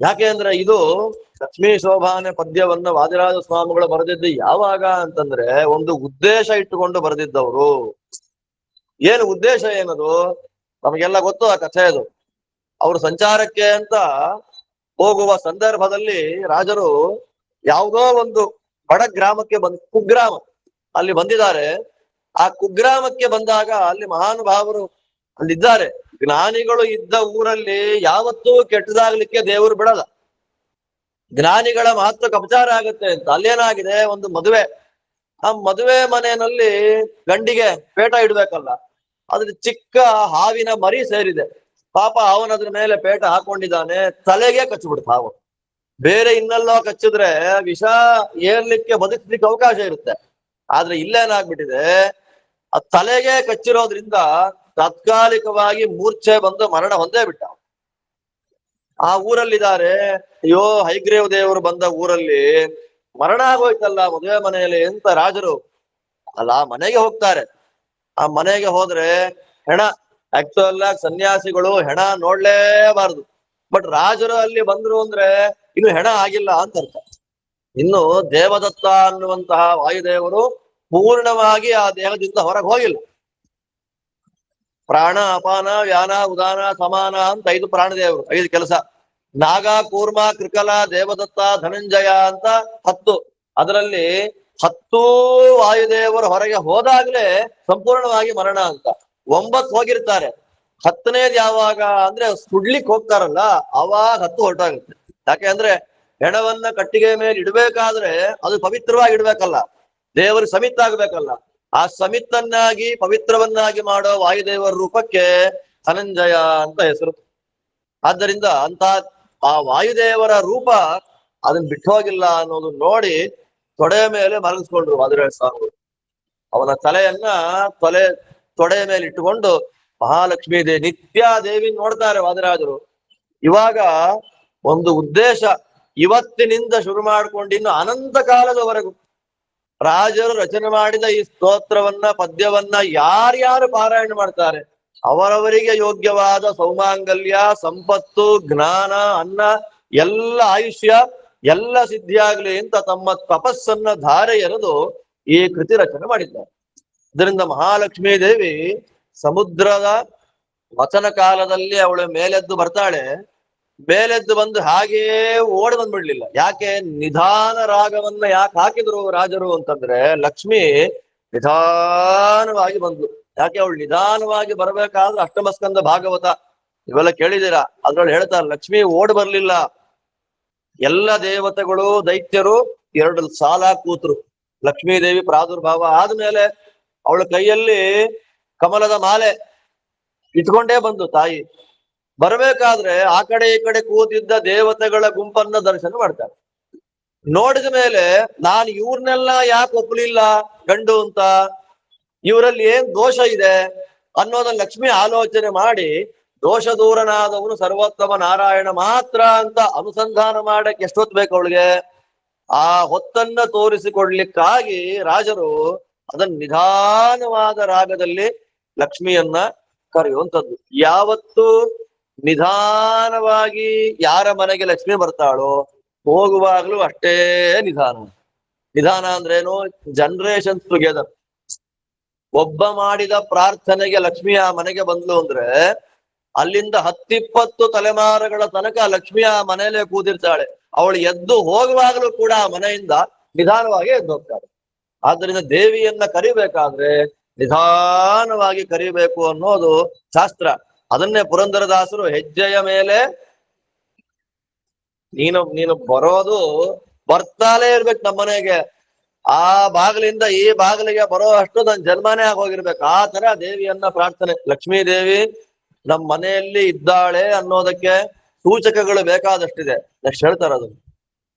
A: ಯಾಕೆ ಅಂದ್ರೆ ಇದು ಲಕ್ಷ್ಮೀ ಶೋಭಾನೆ ಪದ್ಯವನ್ನ ವಾದಿರಾಜ ಸ್ವಾಮಿಗಳು ಬರೆದಿದ್ದು ಯಾವಾಗ ಅಂತಂದ್ರೆ ಒಂದು ಉದ್ದೇಶ ಇಟ್ಟುಕೊಂಡು ಬರೆದಿದ್ದವರು. ಏನು ಉದ್ದೇಶ ಏನದು? ನಮಗೆಲ್ಲ ಗೊತ್ತು ಆ ಕಥೆ. ಅದು ಅವರು ಸಂಚಾರಕ್ಕೆ ಅಂತ ಹೋಗುವ ಸಂದರ್ಭದಲ್ಲಿ ರಾಜರು ಯಾವುದೋ ಒಂದು ಬಡ ಗ್ರಾಮಕ್ಕೆ ಕುಗ್ರಾಮ ಅಲ್ಲಿ ಬಂದಿದ್ದಾರೆ. ಆ ಕುಗ್ರಾಮಕ್ಕೆ ಬಂದಾಗ ಅಲ್ಲಿ ಮಹಾನುಭಾವರು ಅಲ್ಲಿದ್ದಾರೆ. ಜ್ಞಾನಿಗಳು ಇದ್ದ ಊರಲ್ಲಿ ಯಾವತ್ತೂ ಕೆಟ್ಟದಾಗ್ಲಿಕ್ಕೆ ದೇವರು ಬಿಡಲ್ಲ. ಜ್ಞಾನಿಗಳ ಮಹತ್ವಕ್ಕೆ ಅಪಚಾರ ಆಗುತ್ತೆ ಅಂತ ಅಲ್ಲೇನಾಗಿದೆ, ಒಂದು ಮದುವೆ. ಆ ಮದುವೆ ಮನೆಯಲ್ಲಿ ಗಂಡಿಗೆ ಪೇಟ ಇಡ್ಬೇಕಲ್ಲ, ಅದ್ರ ಚಿಕ್ಕ ಹಾವಿನ ಮರಿ ಸೇರಿದೆ. ಪಾಪ ಅವನದ್ರ ಮೇಲೆ ಪೇಟ ಹಾಕೊಂಡಿದ್ದಾನೆ, ತಲೆಗೆ ಕಚ್ಚಿಬಿಡ್ತ ಹಾವು. ಬೇರೆ ಇನ್ನೆಲ್ಲೋ ಕಚ್ಚಿದ್ರೆ ವಿಷ ಏರ್ಲಿಕ್ಕೆ ಬದುಕಲಿಕ್ಕೆ ಅವಕಾಶ ಇರುತ್ತೆ. ಆದ್ರೆ ಇಲ್ಲೇನಾಗ್ಬಿಟ್ಟಿದೆ, ಆ ತಲೆಗೆ ಕಚ್ಚಿರೋದ್ರಿಂದ ತಾತ್ಕಾಲಿಕವಾಗಿ ಮೂರ್ಛೆ ಬಂದು ಮರಣ ಹೊಂದೇ ಬಿಟ್ಟ. ಆ ಊರಲ್ಲಿದ್ದಾರೆ. ಅಯ್ಯೋ, ಹೈಗ್ರೀವ ದೇವರು ಬಂದ ಊರಲ್ಲಿ ಮರಣ ಆಗೋಯ್ತಲ್ಲ ಮದುವೆ ಮನೆಯಲ್ಲಿ ಅಂತ ರಾಜರು ಅಲ್ಲ ಮನೆಗೆ ಹೋಗ್ತಾರೆ. ಆ ಮನೆಗೆ ಹೋದ್ರೆ ಹೆಣ, ಆಕ್ಚುಯಲ್ ಆಗಿ ಸನ್ಯಾಸಿಗಳು ಹೆಣ ನೋಡ್ಲೇಬಾರದು. ಬಟ್ ರಾಜರು ಅಲ್ಲಿ ಬಂದ್ರು ಅಂದ್ರೆ ಇನ್ನು ಹೆಣ ಆಗಿಲ್ಲ ಅಂತ ಅರ್ಥ. ಇನ್ನು ದೇವದತ್ತ ಅನ್ನುವಂತಹ ವಾಯುದೇವರು ಪೂರ್ಣವಾಗಿ ಆ ದೇಹದಿಂದ ಹೊರಗೆ ಹೋಗಿಲ್ಲ. ಪ್ರಾಣ, ಅಪಾನ, ವ್ಯಾನ, ಉದಾನ, ಸಮಾನ ಅಂತ 5 ಪ್ರಾಣದೇವರು, 5 ಕೆಲಸ. ನಾಗ, ಕೂರ್ಮ, ಕೃಕಲ, ದೇವದತ್ತ, ಧನಂಜಯ ಅಂತ 10. ಅದರಲ್ಲಿ 10 ವಾಯುದೇವರು ಹೊರಗೆ ಹೋದಾಗ್ಲೇ ಸಂಪೂರ್ಣವಾಗಿ ಮರಣ ಅಂತ. 9 ಹೋಗಿರ್ತಾರೆ. 10ನೇದು ಯಾವಾಗ ಅಂದ್ರೆ ಸುಡ್ಲಿಕ್ಕೆ ಹೋಗ್ತಾರಲ್ಲ ಅವಾಗ 10 ಹೊರಟಾಗುತ್ತೆ. ಯಾಕೆ ಅಂದ್ರೆ ಹೆಣವನ್ನ ಕಟ್ಟಿಗೆ ಮೇಲೆ ಇಡ್ಬೇಕಾದ್ರೆ ಅದು ಪವಿತ್ರವಾಗಿ ಇಡ್ಬೇಕಲ್ಲ, ದೇವರು ಸಮಿತ್ ಆಗ್ಬೇಕಲ್ಲ. ಆ ಸಮಿತ್ತನ್ನಾಗಿ ಪವಿತ್ರವನ್ನಾಗಿ ಮಾಡೋ ವಾಯುದೇವರ ರೂಪಕ್ಕೆ ಧನಂಜಯ ಅಂತ ಹೆಸರು. ಆದ್ದರಿಂದ ಅಂತ ಆ ವಾಯುದೇವರ ರೂಪ ಅದನ್ನ ಬಿಟ್ಟು ಹೋಗಿಲ್ಲ ಅನ್ನೋದು ನೋಡಿ ತೊಡೆಯ ಮೇಲೆ ಮಲಗಿಸ್ಕೊಂಡ್ರು ವಾದಿರಾಜ ಸ್ವಾಮಿಗಳು. ಅವನ ತಲೆಯನ್ನ ತೊಡೆಯ ಮೇಲೆ ಇಟ್ಟುಕೊಂಡು ಮಹಾಲಕ್ಷ್ಮೀ ದೇವಿ ನಿತ್ಯ ದೇವಿ ನೋಡ್ತಾರೆ ವಾದಿರಾಜರು. ಇವಾಗ ಒಂದು ಉದ್ದೇಶ, ಇವತ್ತಿನಿಂದ ಶುರು ಮಾಡ್ಕೊಂಡು ಇನ್ನು ಅನಂತ ಕಾಲದವರೆಗೂ ರಾಜರು ರಚನೆ ಮಾಡಿದ ಈ ಸ್ತೋತ್ರವನ್ನ ಪದ್ಯವನ್ನ ಯಾರ್ಯಾರು ಪಾರಾಯಣ ಮಾಡ್ತಾರೆ ಅವರವರಿಗೆ ಯೋಗ್ಯವಾದ ಸೌಮಾಂಗಲ್ಯ, ಸಂಪತ್ತು, ಜ್ಞಾನ, ಅನ್ನ, ಎಲ್ಲ ಆಯುಷ್ಯ ಎಲ್ಲ ಸಿದ್ಧಿಯಾಗ್ಲಿ ಅಂತ ತಮ್ಮ ತಪಸ್ಸನ್ನ ಧಾರೆ ಎರೆದು ಈ ಕೃತಿ ರಚನೆ ಮಾಡಿದ್ದಾರೆ. ಇದರಿಂದ ಮಹಾಲಕ್ಷ್ಮೀ ದೇವಿ ಸಮುದ್ರದ ವಚನ ಕಾಲದಲ್ಲಿ ಅವಳು ಮೇಲೆದ್ದು ಬರ್ತಾಳೆ. ಮೇಲೆದ್ದು ಬಂದು ಹಾಗೆಯೇ ಓಡಿ ಬಂದ್ಬಿಡ್ಲಿಲ್ಲ. ಯಾಕೆ? ನಿಧಾನ ರಾಗವನ್ನ ಯಾಕೆ ಹಾಕಿದ್ರು ರಾಜರು ಅಂತಂದ್ರೆ ಲಕ್ಷ್ಮಿ ನಿಧಾನವಾಗಿ ಬಂದ್ಲು. ಯಾಕೆ? ಅವಳು ನಿಧಾನವಾಗಿ ಬರ್ಬೇಕಾದ್ರೆ ಅಷ್ಟಮಸ್ಕಂದ ಭಾಗವತ ಇವೆಲ್ಲ ಕೇಳಿದೀರಾ? ಅದ್ರಲ್ಲಿ ಹೇಳ್ತಾರೆ ಲಕ್ಷ್ಮಿ ಓಡ್ ಬರ್ಲಿಲ್ಲ. ಎಲ್ಲ ದೇವತೆಗಳು ದೈತ್ಯರು ಎರಡು ಸಾಲ ಕೂತ್ರು. ಲಕ್ಷ್ಮೀ ದೇವಿ ಪ್ರಾದುರ್ಭಾವ ಆದ್ಮೇಲೆ ಅವಳ ಕೈಯಲ್ಲಿ ಕಮಲದ ಮಾಲೆ ಇಟ್ಕೊಂಡೇ ಬಂದು ತಾಯಿ ಬರ್ಬೇಕಾದ್ರೆ ಆ ಕಡೆ ಈ ಕಡೆ ಕೂತಿದ್ದ ದೇವತೆಗಳ ಗುಂಪನ್ನ ದರ್ಶನ ಮಾಡ್ತಾರೆ. ನೋಡಿದ ಮೇಲೆ ನಾನು ಇವ್ರನ್ನೆಲ್ಲ ಯಾಕೆ ಒಪ್ಪಲಿಲ್ಲ ಗಂಡು ಅಂತ, ಇವರಲ್ಲಿ ಏನ್ ದೋಷ ಇದೆ ಅನ್ನೋದನ್ನ ಲಕ್ಷ್ಮಿ ಆಲೋಚನೆ ಮಾಡಿ ದೋಷ ದೂರನಾದವನು ಸರ್ವೋತ್ತಮ ನಾರಾಯಣ ಮಾತ್ರ ಅಂತ ಅನುಸಂಧಾನ ಮಾಡಕ್ಕೆ ಎಷ್ಟೊತ್ತು ಬೇಕು ಅವಳಿಗೆ? ಆ ಹೊತ್ತನ್ನ ತೋರಿಸಿಕೊಡ್ಲಿಕ್ಕಾಗಿ ರಾಜರು ಅದನ್ನ ನಿಧಾನವಾದ ರಾಗದಲ್ಲಿ ಲಕ್ಷ್ಮಿಯನ್ನ ಕರೆಯುವಂಥದ್ದು. ಯಾವತ್ತು ನಿಧಾನವಾಗಿ ಯಾರ ಮನೆಗೆ ಲಕ್ಷ್ಮಿ ಬರ್ತಾಳೋ ಹೋಗುವಾಗ್ಲೂ ಅಷ್ಟೇ ನಿಧಾನ. ನಿಧಾನ ಅಂದ್ರೇನು? Generations together. ಒಬ್ಬ ಮಾಡಿದ ಪ್ರಾರ್ಥನೆಗೆ ಲಕ್ಷ್ಮಿ ಆ ಮನೆಗೆ ಬಂದ್ಲು ಅಂದ್ರೆ ಅಲ್ಲಿಂದ 10-20 ತಲೆಮಾರುಗಳ ತನಕ ಲಕ್ಷ್ಮಿ ಆ ಮನೆಯಲ್ಲೇ ಕೂತಿರ್ತಾಳೆ. ಅವಳು ಎದ್ದು ಹೋಗುವಾಗಲೂ ಕೂಡ ಆ ಮನೆಯಿಂದ ನಿಧಾನವಾಗಿ ಎದ್ದು ಹೋಗ್ತಾಳೆ. ಆದ್ದರಿಂದ ದೇವಿಯನ್ನ ಕರಿಬೇಕಾದ್ರೆ ನಿಧಾನವಾಗಿ ಕರಿಬೇಕು ಅನ್ನೋದು ಶಾಸ್ತ್ರ. ಅದನ್ನೇ ಪುರಂದರದಾಸರು ಹೆಜ್ಜೆಯ ಮೇಲೆ ನೀನು ಬರೋದು ಬರ್ತಾಲೇ ಇರ್ಬೇಕು ನಮ್ಮನೆಗೆ, ಆ ಬಾಗಿಲಿಂದ ಈ ಬಾಗಿಲಿಗೆ ಬರೋ ಅಷ್ಟು ನನ್ ಜನ್ಮನೇ ಆಗೋಗಿರ್ಬೇಕು. ಆ ತರ ದೇವಿಯನ್ನ ಪ್ರಾರ್ಥನೆ. ಲಕ್ಷ್ಮೀ ದೇವಿ ನಮ್ಮ ಮನೆಯಲ್ಲಿ ಇದ್ದಾಳೆ ಅನ್ನೋದಕ್ಕೆ ಸೂಚಕಗಳು ಬೇಕಾದಷ್ಟಿದೆ. ನೆಕ್ಸ್ಟ್ ಹೇಳ್ತಾರೆ ಅದನ್ನು.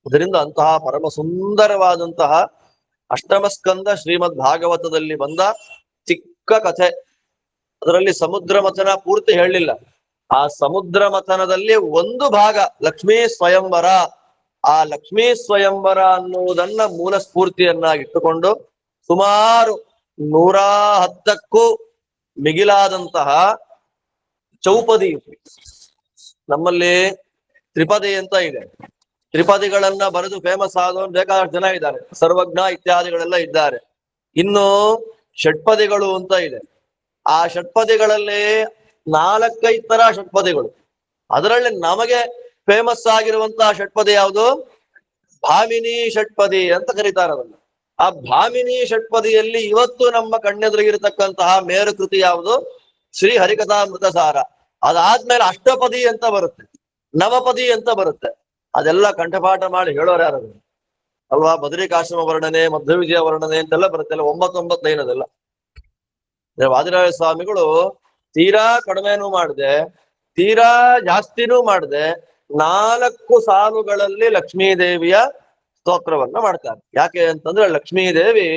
A: ಇದರಿಂದ ಅಂತಹ ಪರಮ ಸುಂದರವಾದಂತಹ ಅಷ್ಟಮಸ್ಕಂದ ಶ್ರೀಮದ್ ಭಾಗವತದಲ್ಲಿ ಬಂದ ಚಿಕ್ಕ ಕಥೆ. ಅದರಲ್ಲಿ ಸಮುದ್ರ ಮಥನ ಪೂರ್ತಿ ಹೇಳಲಿಲ್ಲ. ಆ ಸಮುದ್ರ ಮಥನದಲ್ಲಿ ಒಂದು ಭಾಗ ಲಕ್ಷ್ಮೀ ಸ್ವಯಂವರ. ಆ ಲಕ್ಷ್ಮೀ ಸ್ವಯಂವರ ಅನ್ನುವುದನ್ನ ಮೂಲ ಸ್ಫೂರ್ತಿಯನ್ನಾಗಿಟ್ಟುಕೊಂಡು ಸುಮಾರು 110ಕ್ಕೂ ಮಿಗಿಲಾದಂತಹ ಚೌಪದಿ. ನಮ್ಮಲ್ಲಿ ತ್ರಿಪದಿ ಅಂತ ಇದೆ. ತ್ರಿಪದಿಗಳನ್ನ ಬರೆದು ಫೇಮಸ್ ಆದವನು ಬೇಕಾದಷ್ಟು ಜನ ಇದ್ದಾರೆ. ಸರ್ವಜ್ಞ ಇತ್ಯಾದಿಗಳೆಲ್ಲ ಇದ್ದಾರೆ. ಇನ್ನು ಷಟ್ಪದಿಗಳು ಅಂತ ಇದೆ. ಆ ಷಟ್ಪದಿಗಳಲ್ಲಿ 4-5 ತರ ಷಟ್ಪದಿಗಳು. ಅದರಲ್ಲಿ ನಮಗೆ ಫೇಮಸ್ ಆಗಿರುವಂತಹ ಷಟ್ಪದಿ ಯಾವುದು? ಭಾಮಿನಿ ಷಟ್ಪದಿ ಅಂತ ಕರೀತಾರೆ ಅದನ್ನ. ಆ ಭಾಮಿನಿ ಷಟ್ಪದಿಯಲ್ಲಿ ಇವತ್ತು ನಮ್ಮ ಕಣ್ಣೆದುರಿಗಿರತಕ್ಕಂತಹ ಮೇರು ಕೃತಿ ಯಾವುದು? ಶ್ರೀ ಹರಿಕಥಾಮೃತ ಸಾರ. ಅದಾದ್ಮೇಲೆ ಅಷ್ಟಪದಿ ಅಂತ ಬರುತ್ತೆ, ನವಪದಿ ಅಂತ ಬರುತ್ತೆ. ಅದೆಲ್ಲ ಕಂಠಪಾಠ ಮಾಡಿ ಹೇಳೋರು ಯಾರು ಅಲ್ವಾ? ಬದರಿಕಾಶ್ರಮ ವರ್ಣನೆ, ಮಧ್ವವಿಜಯ ವರ್ಣನೆ ಅಂತೆಲ್ಲ ಬರುತ್ತೆ. 9 ಲೈನದೆಲ್ಲ. ವಾದಿರಾಜ ಸ್ವಾಮಿಗಳು ತೀರಾ ಕಡಿಮೆನೂ ಮಾಡಿದೆ, ತೀರಾ ಜಾಸ್ತಿನೂ ಮಾಡಿದೆ 4 ಸಾಲುಗಳಲ್ಲಿ ಲಕ್ಷ್ಮೀ ದೇವಿಯ ಸ್ತೋತ್ರವನ್ನ ಮಾಡ್ತಾರೆ. ಯಾಕೆ ಅಂತಂದ್ರೆ ಲಕ್ಷ್ಮೀ ದೇವಿ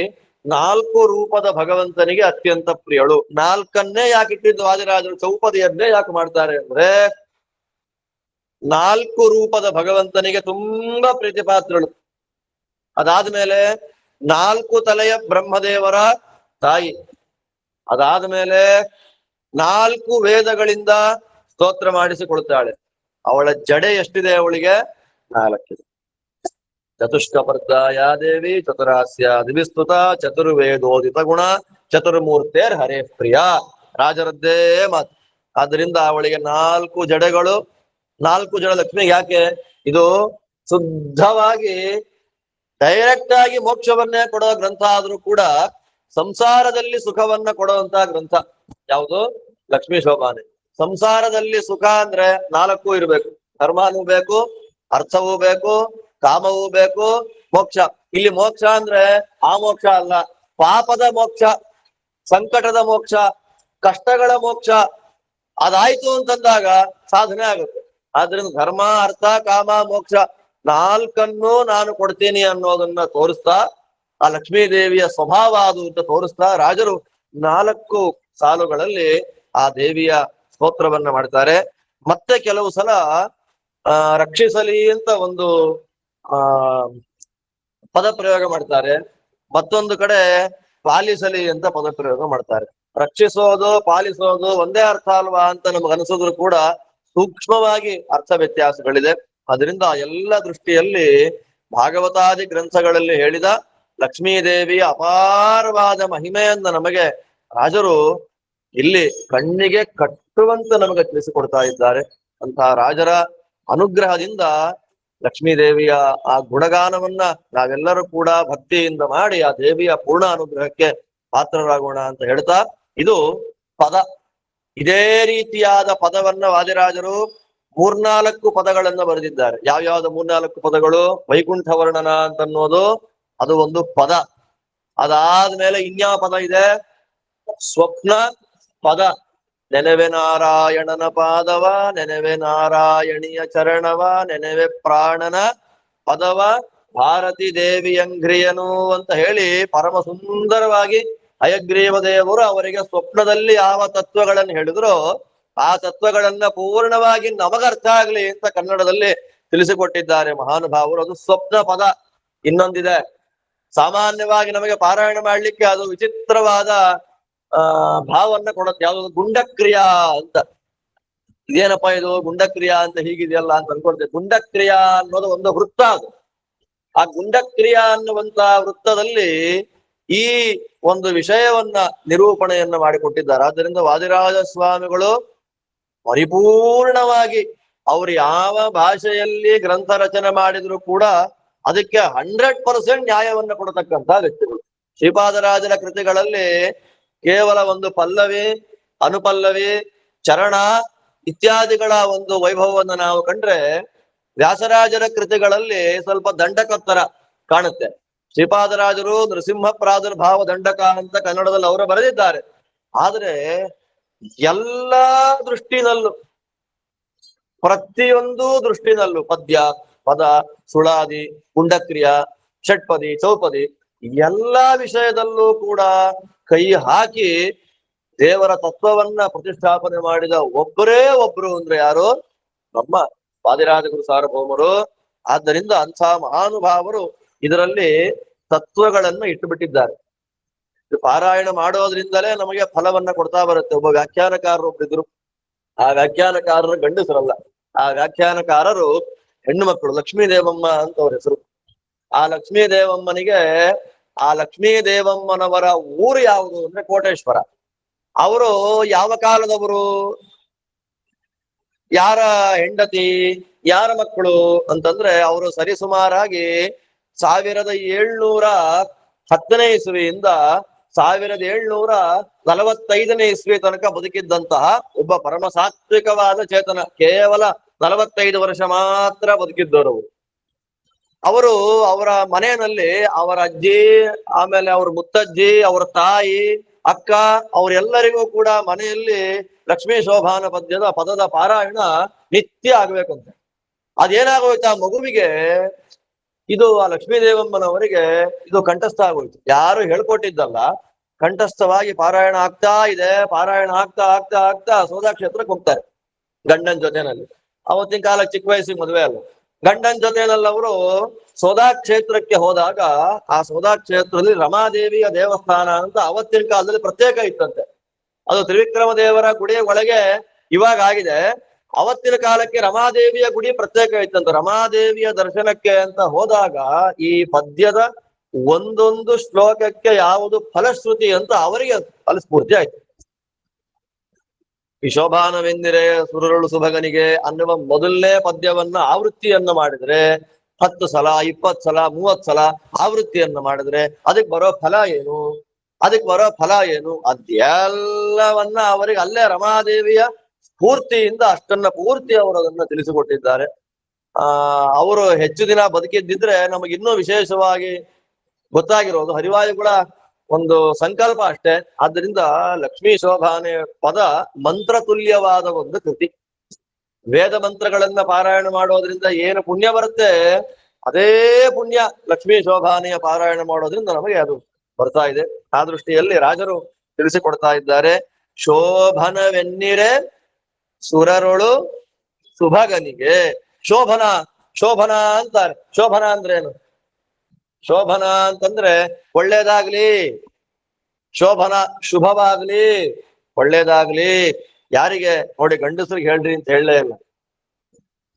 A: 4 ರೂಪದ ಭಗವಂತನಿಗೆ ಅತ್ಯಂತ ಪ್ರಿಯಳು. 4ಅನ್ನೇ ಯಾಕೆ ಇಟ್ಟಿದ್ದು ವಾದಿರಾಜರು? ಚೌಪದಿಯನ್ನೇ ಯಾಕೆ ಮಾಡ್ತಾರೆ ಅಂದ್ರೆ 4 ರೂಪದ ಭಗವಂತನಿಗೆ ತುಂಬಾ ಪ್ರೀತಿಪಾತ್ರಳು. ಅದಾದ್ಮೇಲೆ 4 ತಲೆಯ ಬ್ರಹ್ಮದೇವರ ತಾಯಿ. ಅದಾದ್ಮೇಲೆ 4 ವೇದಗಳಿಂದ ಸ್ತೋತ್ರ ಮಾಡಿಸಿಕೊಳ್ತಾಳೆ. ಅವಳ ಜಡೆ ಎಷ್ಟಿದೆ? ಅವಳಿಗೆ 4 ಇದೆ. ಚತುಷ್ಕಪರ್ದಾಯ ದೇವಿ ಚತುರಾಸ್ಯ ದಿವಿಸ್ತುತ ಚತುರ್ವೇದೋದಿತ ಗುಣ ಚತುರ್ಮೂರ್ತೇರ್ ಹರೇ ಪ್ರಿಯ. ರಾಜರದ್ದೇ ಮಾತು. ಆದ್ರಿಂದ ಅವಳಿಗೆ 4 ಜಡೆಗಳು. 4 ಜಡ ಲಕ್ಷ್ಮಿಗೆ ಯಾಕೆ? ಇದು ಶುದ್ಧವಾಗಿ ಡೈರೆಕ್ಟ್ ಆಗಿ ಮೋಕ್ಷವನ್ನೇ ಕೊಡೋ ಗ್ರಂಥ ಆದ್ರೂ ಕೂಡ ಸಂಸಾರದಲ್ಲಿ ಸುಖವನ್ನ ಕೊಡುವಂತಹ ಗ್ರಂಥ ಯಾವುದು? ಲಕ್ಷ್ಮೀ ಶೋಭಾನೆ. ಸಂಸಾರದಲ್ಲಿ ಸುಖ ಅಂದ್ರೆ 4 ಇರ್ಬೇಕು. ಧರ್ಮನೂ ಬೇಕು, ಅರ್ಥವೂ ಬೇಕು, ಕಾಮವೂ ಬೇಕು, ಮೋಕ್ಷ. ಇಲ್ಲಿ ಮೋಕ್ಷ ಅಂದ್ರೆ ಆ ಮೋಕ್ಷ ಅಲ್ಲ, ಪಾಪದ ಮೋಕ್ಷ, ಸಂಕಟದ ಮೋಕ್ಷ, ಕಷ್ಟಗಳ ಮೋಕ್ಷ. ಅದಾಯ್ತು ಅಂತಂದಾಗ ಸಾಧನೆ ಆಗುತ್ತೆ. ಆದ್ರಿಂದ ಧರ್ಮ ಅರ್ಥ ಕಾಮ ಮೋಕ್ಷ ನಾಲ್ಕನ್ನೂ ನಾನು ಕೊಡ್ತೀನಿ ಅನ್ನೋದನ್ನ ತೋರಿಸ್ತಾ ಆ ಲಕ್ಷ್ಮೀ ದೇವಿಯ ಸ್ವಭಾವ ಅದು ಅಂತ ತೋರಿಸ್ತಾ ರಾಜರು 4 ಸಾಲುಗಳಲ್ಲಿ ಆ ದೇವಿಯ ಸ್ತೋತ್ರವನ್ನ ಮಾಡ್ತಾರೆ. ಮತ್ತೆ ಕೆಲವು ಸಲ ರಕ್ಷಿಸಲಿ ಅಂತ ಒಂದು ಆ ಪದ ಪ್ರಯೋಗ ಮಾಡ್ತಾರೆ, ಮತ್ತೊಂದು ಕಡೆ ಪಾಲಿಸಲಿ ಅಂತ ಪದ ಪ್ರಯೋಗ ಮಾಡ್ತಾರೆ. ರಕ್ಷಿಸೋದು ಪಾಲಿಸೋದು ಒಂದೇ ಅರ್ಥ ಅಲ್ವಾ ಅಂತ ನಮ್ಗೆ ಅನಿಸಿದ್ರು ಕೂಡ ಸೂಕ್ಷ್ಮವಾಗಿ ಅರ್ಥ ವ್ಯತ್ಯಾಸಗಳಿದೆ. ಅದರಿಂದ ಎಲ್ಲ ದೃಷ್ಟಿಯಲ್ಲಿ ಭಾಗವತಾದಿ ಗ್ರಂಥಗಳಲ್ಲಿ ಹೇಳಿದ ಲಕ್ಷ್ಮೀ ದೇವಿಯ ಅಪಾರವಾದ ಮಹಿಮೆಯನ್ನ ನಮಗೆ ರಾಜರು ಇಲ್ಲಿ ಕಣ್ಣಿಗೆ ಕಟ್ಟುವಂತೆ ನಮಗೆ ತಿಳಿಸಿಕೊಡ್ತಾ ಇದ್ದಾರೆ. ಅಂತಹ ರಾಜರ ಅನುಗ್ರಹದಿಂದ ಲಕ್ಷ್ಮೀ ದೇವಿಯ ಆ ಗುಣಗಾನವನ್ನ ನಾವೆಲ್ಲರೂ ಕೂಡ ಭಕ್ತಿಯಿಂದ ಮಾಡಿ ಆ ದೇವಿಯ ಪೂರ್ಣ ಅನುಗ್ರಹಕ್ಕೆ ಪಾತ್ರರಾಗೋಣ ಅಂತ ಹೇಳ್ತಾ, ಇದು ಪದ. ಇದೇ ರೀತಿಯಾದ ಪದವನ್ನ ವಾದಿರಾಜರು 4 ಪದಗಳನ್ನ ಬರೆದಿದ್ದಾರೆ. ಯಾವ್ಯಾವ್ದು 4 ಪದಗಳು? ವೈಕುಂಠ ವರ್ಣನ ಅಂತನ್ನೋದು ಅದು ಒಂದು ಪದ. ಅದಾದ್ಮೇಲೆ ಇನ್ಯಾವ ಪದ ಇದೆ? ಸ್ವಪ್ನ ಪದ. ನೆನವೆ ನಾರಾಯಣನ ಪಾದವ, ನೆನವೆ ನಾರಾಯಣಿಯ ಚರಣವ, ನೆನವೆ ಪ್ರಾಣನ ಪದವ, ಭಾರತಿ ದೇವಿಯಂಘ್ರಿಯನು ಅಂತ ಹೇಳಿ ಪರಮ ಸುಂದರವಾಗಿ ಹಯಗ್ರೀವ ದೇವರು ಅವರಿಗೆ ಸ್ವಪ್ನದಲ್ಲಿ ಯಾವ ತತ್ವಗಳನ್ನು ಹೇಳಿದ್ರೋ ಆ ತತ್ವಗಳನ್ನ ಪೂರ್ಣವಾಗಿ ನಮಗರ್ಥ ಆಗ್ಲಿ ಅಂತ ಕನ್ನಡದಲ್ಲಿ ತಿಳಿಸಿಕೊಟ್ಟಿದ್ದಾರೆ ಮಹಾನುಭಾವರು. ಅದು ಸ್ವಪ್ನ ಪದ. ಇನ್ನೊಂದಿದೆ, ಸಾಮಾನ್ಯವಾಗಿ ನಮಗೆ ಪಾರಾಯಣ ಮಾಡ್ಲಿಕ್ಕೆ ಅದು ವಿಚಿತ್ರವಾದ ಭಾವನ್ನ ಕೊಡುತ್ತೆ. ಯಾವ್ದು? ಗುಂಡಕ್ರಿಯಾ ಅಂತ. ಇದೇನಪ್ಪ ಇದು ಗುಂಡಕ್ರಿಯಾ ಅಂತ ಹೀಗಿದೆಯಲ್ಲ ಅಂತ ಅನ್ಕೊಳ್ತೇವೆ. ಗುಂಡಕ್ರಿಯಾ ಅನ್ನೋದು ಒಂದು ವೃತ್ತ. ಅದು ಆ ಗುಂಡಕ್ರಿಯಾ ಅನ್ನುವಂತ ವೃತ್ತದಲ್ಲಿ ಈ ಒಂದು ವಿಷಯವನ್ನ ನಿರೂಪಣೆಯನ್ನ ಮಾಡಿಕೊಟ್ಟಿದ್ದಾರೆ. ಆದ್ದರಿಂದ ವಾದಿರಾಜ ಸ್ವಾಮಿಗಳು ಪರಿಪೂರ್ಣವಾಗಿ ಅವ್ರು ಯಾವ ಭಾಷೆಯಲ್ಲಿ ಗ್ರಂಥ ರಚನೆ ಮಾಡಿದ್ರು ಕೂಡ ಅದಕ್ಕೆ 100% ನ್ಯಾಯವನ್ನ ಕೊಡತಕ್ಕಂತ ವ್ಯಕ್ತಿಗಳು. ಶ್ರೀಪಾದರಾಜರ ಕೃತಿಗಳಲ್ಲಿ ಕೇವಲ ಒಂದು ಪಲ್ಲವಿ, ಅನುಪಲ್ಲವಿ, ಚರಣ ಇತ್ಯಾದಿಗಳ ಒಂದು ವೈಭವವನ್ನು ನಾವು ಕಂಡ್ರೆ ವ್ಯಾಸರಾಜರ ಕೃತಿಗಳಲ್ಲಿ ಸ್ವಲ್ಪ ದಂಡಕತ್ತರ ಕಾಣುತ್ತೆ. ಶ್ರೀಪಾದರಾಜರು ನೃಸಿಂಹ ಪ್ರಾದುರ್ಭಾವ ದಂಡಕ ಅಂತ ಕನ್ನಡದಲ್ಲಿ ಅವರು ಬರೆದಿದ್ದಾರೆ. ಆದ್ರೆ ಎಲ್ಲಾ ದೃಷ್ಟಿನಲ್ಲೂ, ಪ್ರತಿಯೊಂದು ದೃಷ್ಟಿನಲ್ಲೂ ಪದ್ಯ, ಪದ, ಸುಳಾದಿ, ಗುಂಡಕ್ರಿಯಾ, ಷಟ್ಪದಿ, ಚೌಪದಿ ಎಲ್ಲಾ ವಿಷಯದಲ್ಲೂ ಕೂಡ ಕೈ ಹಾಕಿ ದೇವರ ತತ್ವವನ್ನ ಪ್ರತಿಷ್ಠಾಪನೆ ಮಾಡಿದ ಒಬ್ಬರೇ ಒಬ್ರು ಅಂದ್ರೆ ಯಾರು? ನಮ್ಮ ವಾದಿರಾಜ ಗುರು ಸಾರ್ವಭೌಮರು. ಆದ್ದರಿಂದ ಅಂಥ ಮಹಾನುಭಾವರು ಇದರಲ್ಲಿ ತತ್ವಗಳನ್ನ ಇಟ್ಟು ಬಿಟ್ಟಿದ್ದಾರೆ. ಪಾರಾಯಣ ಮಾಡೋದ್ರಿಂದಲೇ ನಮಗೆ ಫಲವನ್ನ ಕೊಡ್ತಾ ಬರುತ್ತೆ. ಒಬ್ಬ ವ್ಯಾಖ್ಯಾನಕಾರರು ಒಬ್ರಿದ್ರು. ಆ ವ್ಯಾಖ್ಯಾನಕಾರರು ಗಂಡಸರಲ್ಲ, ಆ ವ್ಯಾಖ್ಯಾನಕಾರರು ಹೆಣ್ಣು ಮಕ್ಕಳು. ಲಕ್ಷ್ಮೀ ದೇವಮ್ಮ ಅಂತ ಅವ್ರ ಹೆಸರು. ಆ ಲಕ್ಷ್ಮೀ ದೇವಮ್ಮನಿಗೆ, ಆ ಲಕ್ಷ್ಮೀ ದೇವಮ್ಮನವರ ಊರು ಯಾವುದು ಅಂದ್ರೆ ಕೋಟೇಶ್ವರ. ಅವರು ಯಾವ ಕಾಲದವರು, ಯಾರ ಹೆಂಡತಿ, ಯಾರ ಮಕ್ಕಳು ಅಂತಂದ್ರೆ ಅವರು ಸರಿಸುಮಾರಾಗಿ 1710ನೇ ಇಸ್ವಿಯಿಂದ 1745ನೇ ಇಸ್ವಿ ತನಕ ಬದುಕಿದ್ದಂತಹ ಒಬ್ಬ ಪರಮ ಸಾತ್ವಿಕವಾದ ಚೇತನ. ಕೇವಲ 45 ವರ್ಷ ಮಾತ್ರ ಬದುಕಿದ್ದವರು. ಅವರು ಅವರ ಮನೆಯಲ್ಲಿ ಅವರ ಅಜ್ಜಿ, ಆಮೇಲೆ ಅವ್ರ ಮುತ್ತಜ್ಜಿ, ಅವ್ರ ತಾಯಿ, ಅಕ್ಕ, ಅವರೆಲ್ಲರಿಗೂ ಕೂಡ ಮನೆಯಲ್ಲಿ ಲಕ್ಷ್ಮೀ ಶೋಭಾನ ಪದ್ಯದ ಪದದ ಪಾರಾಯಣ ನಿತ್ಯ ಆಗ್ಬೇಕಂತೆ. ಅದೇನಾಗೋಯ್ತು, ಆ ಮಗುವಿಗೆ ಇದು ಆ ಲಕ್ಷ್ಮೀ ದೇವಮ್ಮನವರಿಗೆ ಇದು ಕಂಠಸ್ಥ ಆಗೋಯ್ತು. ಯಾರು ಹೇಳ್ಕೊಟ್ಟಿದ್ದಲ್ಲ, ಕಂಠಸ್ಥವಾಗಿ ಪಾರಾಯಣ ಆಗ್ತಾ ಇದೆ. ಪಾರಾಯಣ ಆಗ್ತಾ ಆಗ್ತಾ ಆಗ್ತಾ ಸೋದಾ ಕ್ಷೇತ್ರಕ್ಕೆ ಹೋಗ್ತಾರೆ ಗಂಡನ ಜೊತೆನಲ್ಲಿ. ಅವತ್ತಿನ ಕಾಲಕ್ಕೆ ಚಿಕ್ಕ ವಯಸ್ಸಿಗೆ ಮದುವೆ ಅಲ್ಲ. ಗಂಡನ ಜೊತೆನಲ್ಲಿ ಅವರು ಸೋದಾ ಕ್ಷೇತ್ರಕ್ಕೆ ಹೋದಾಗ ಆ ಸೋದಾ ಕ್ಷೇತ್ರದಲ್ಲಿ ರಮಾದೇವಿಯ ದೇವಸ್ಥಾನ ಅಂತ ಅವತ್ತಿನ ಕಾಲದಲ್ಲಿ ಪ್ರತ್ಯೇಕ ಇತ್ತಂತೆ. ಅದು ತ್ರಿವಿಕ್ರಮ ದೇವರ ಗುಡಿಯ ಒಳಗೆ ಇವಾಗ ಆಗಿದೆ. ಅವತ್ತಿನ ಕಾಲಕ್ಕೆ ರಮಾದೇವಿಯ ಗುಡಿ ಪ್ರತ್ಯೇಕ ಇತ್ತಂತೆ. ರಮಾದೇವಿಯ ದರ್ಶನಕ್ಕೆ ಅಂತ ಹೋದಾಗ ಈ ಪದ್ಯದ ಒಂದೊಂದು ಶ್ಲೋಕಕ್ಕೆ ಯಾವುದು ಫಲಶ್ರುತಿ ಅಂತ ಅವರಿಗೆ ಫಲಸ್ಫೂರ್ತಿ ಆಯ್ತು. ಈ ಶೋಭಾನವೆಂದಿರೆ ಸುರರುಳು ಸುಭಗನಿಗೆ ಅನ್ನುವ ಮೊದಲನೇ ಪದ್ಯವನ್ನ ಆವೃತ್ತಿಯನ್ನ ಮಾಡಿದ್ರೆ 10 ಸಲ, 20 ಸಲ, 30 ಸಲ ಆವೃತ್ತಿಯನ್ನ ಮಾಡಿದ್ರೆ ಅದಕ್ಕೆ ಬರೋ ಫಲ ಏನು? ಅದೆಲ್ಲವನ್ನ ಅವರಿಗೆ ಅಲ್ಲೇ ರಮಾದೇವಿಯ ಸ್ಫೂರ್ತಿಯಿಂದ ಅಷ್ಟನ್ನ ಪೂರ್ತಿ ಅವರು ಅದನ್ನ ತಿಳಿಸಿಕೊಟ್ಟಿದ್ದಾರೆ. ಅವರು ಹೆಚ್ಚು ದಿನ ಬದುಕಿದ್ದಿದ್ರೆ ನಮಗೆ ಇನ್ನೂ ವಿಶೇಷವಾಗಿ ಗೊತ್ತಾಗಿರೋದು ಹರಿವಾಯುಗಳ ಒಂದು ಸಂಕಲ್ಪ ಅಷ್ಟೇ. ಆದ್ದರಿಂದ ಲಕ್ಷ್ಮೀ ಶೋಭಾನೆ ಪದ ಮಂತ್ರ ತುಲ್ಯವಾದ ಒಂದು ಕೃತಿ. ವೇದ ಮಂತ್ರಗಳನ್ನ ಪಾರಾಯಣ ಮಾಡೋದ್ರಿಂದ ಏನು ಪುಣ್ಯ ಬರುತ್ತೆ, ಅದೇ ಪುಣ್ಯ ಲಕ್ಷ್ಮೀ ಶೋಭಾನೆಯ ಪಾರಾಯಣ ಮಾಡೋದ್ರಿಂದ ನಮಗೆ ಅದು ಬರ್ತಾ ಇದೆ. ಆ ದೃಷ್ಟಿಯಲ್ಲಿ ರಾಜರು ತಿಳಿಸಿಕೊಡ್ತಾ ಇದ್ದಾರೆ. ಶೋಭನವೆನ್ನಿರೆ ಸುರರೊಳು ಸುಭಗನಿಗೆ. ಶೋಭನ ಶೋಭನ ಅಂತಾರೆ. ಶೋಭನ ಅಂದ್ರೆ ಏನು? ಶೋಭನ ಅಂತಂದ್ರೆ ಒಳ್ಳೇದಾಗ್ಲಿ, ಶೋಭನ ಶುಭವಾಗ್ಲಿ, ಒಳ್ಳೇದಾಗ್ಲಿ. ಯಾರಿಗೆ? ನೋಡಿ, ಗಂಡಸರಿಗೆ ಹೇಳ್ರಿ ಅಂತ ಹೇಳಲೇ ಇಲ್ಲ.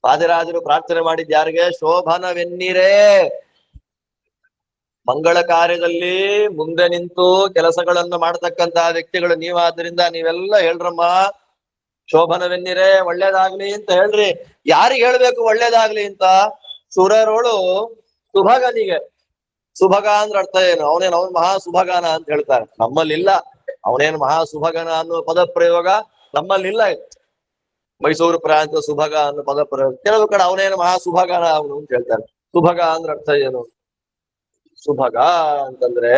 A: ವಾದಿರಾಜರು ಪ್ರಾರ್ಥನೆ ಮಾಡಿದ್ ಯಾರಿಗೆ? ಶೋಭನವೆನ್ನಿರೇ. ಮಂಗಳ ಕಾರ್ಯದಲ್ಲಿ ಮುಂದೆ ನಿಂತು ಕೆಲಸಗಳನ್ನು ಮಾಡತಕ್ಕಂತಹ ವ್ಯಕ್ತಿಗಳು ನೀವಾದ್ರಿಂದ ನೀವೆಲ್ಲ ಹೇಳ್ರಮ್ಮ, ಶೋಭನವೆನ್ನಿರೇ, ಒಳ್ಳೇದಾಗ್ಲಿ ಅಂತ ಹೇಳ್ರಿ. ಯಾರಿಗೆ ಹೇಳ್ಬೇಕು ಒಳ್ಳೇದಾಗ್ಲಿ ಅಂತ? ಸುರರೋಳು ಸುಭಗನಿಗೆ. ಸುಭಗ ಅಂದ್ರೆ ಅರ್ಥ ಏನು? ಅವನೇನು ಅವನ್ ಮಹಾ ಸುಭಗನ ಅಂತ ಹೇಳ್ತಾರೆ. ನಮ್ಮಲ್ಲಿಲ್ಲ ಅವನೇನು ಮಹಾ ಸುಭಗನ ಅನ್ನೋ ಪದ ಪ್ರಯೋಗ ನಮ್ಮಲ್ಲಿಲ್ಲ. ಮೈಸೂರು ಪ್ರಾಂತ ಸುಭಗ ಅನ್ನೋ ಪದ ಪ್ರಯೋಗ. ಕೆಲವು ಕಡೆ ಅವನೇನು ಮಹಾ ಸುಭಗನ ಅವನು ಅಂತ ಹೇಳ್ತಾರೆ. ಸುಭಗ ಅಂದ್ರೆ ಅರ್ಥ ಏನು? ಸುಭಗ ಅಂತಂದ್ರೆ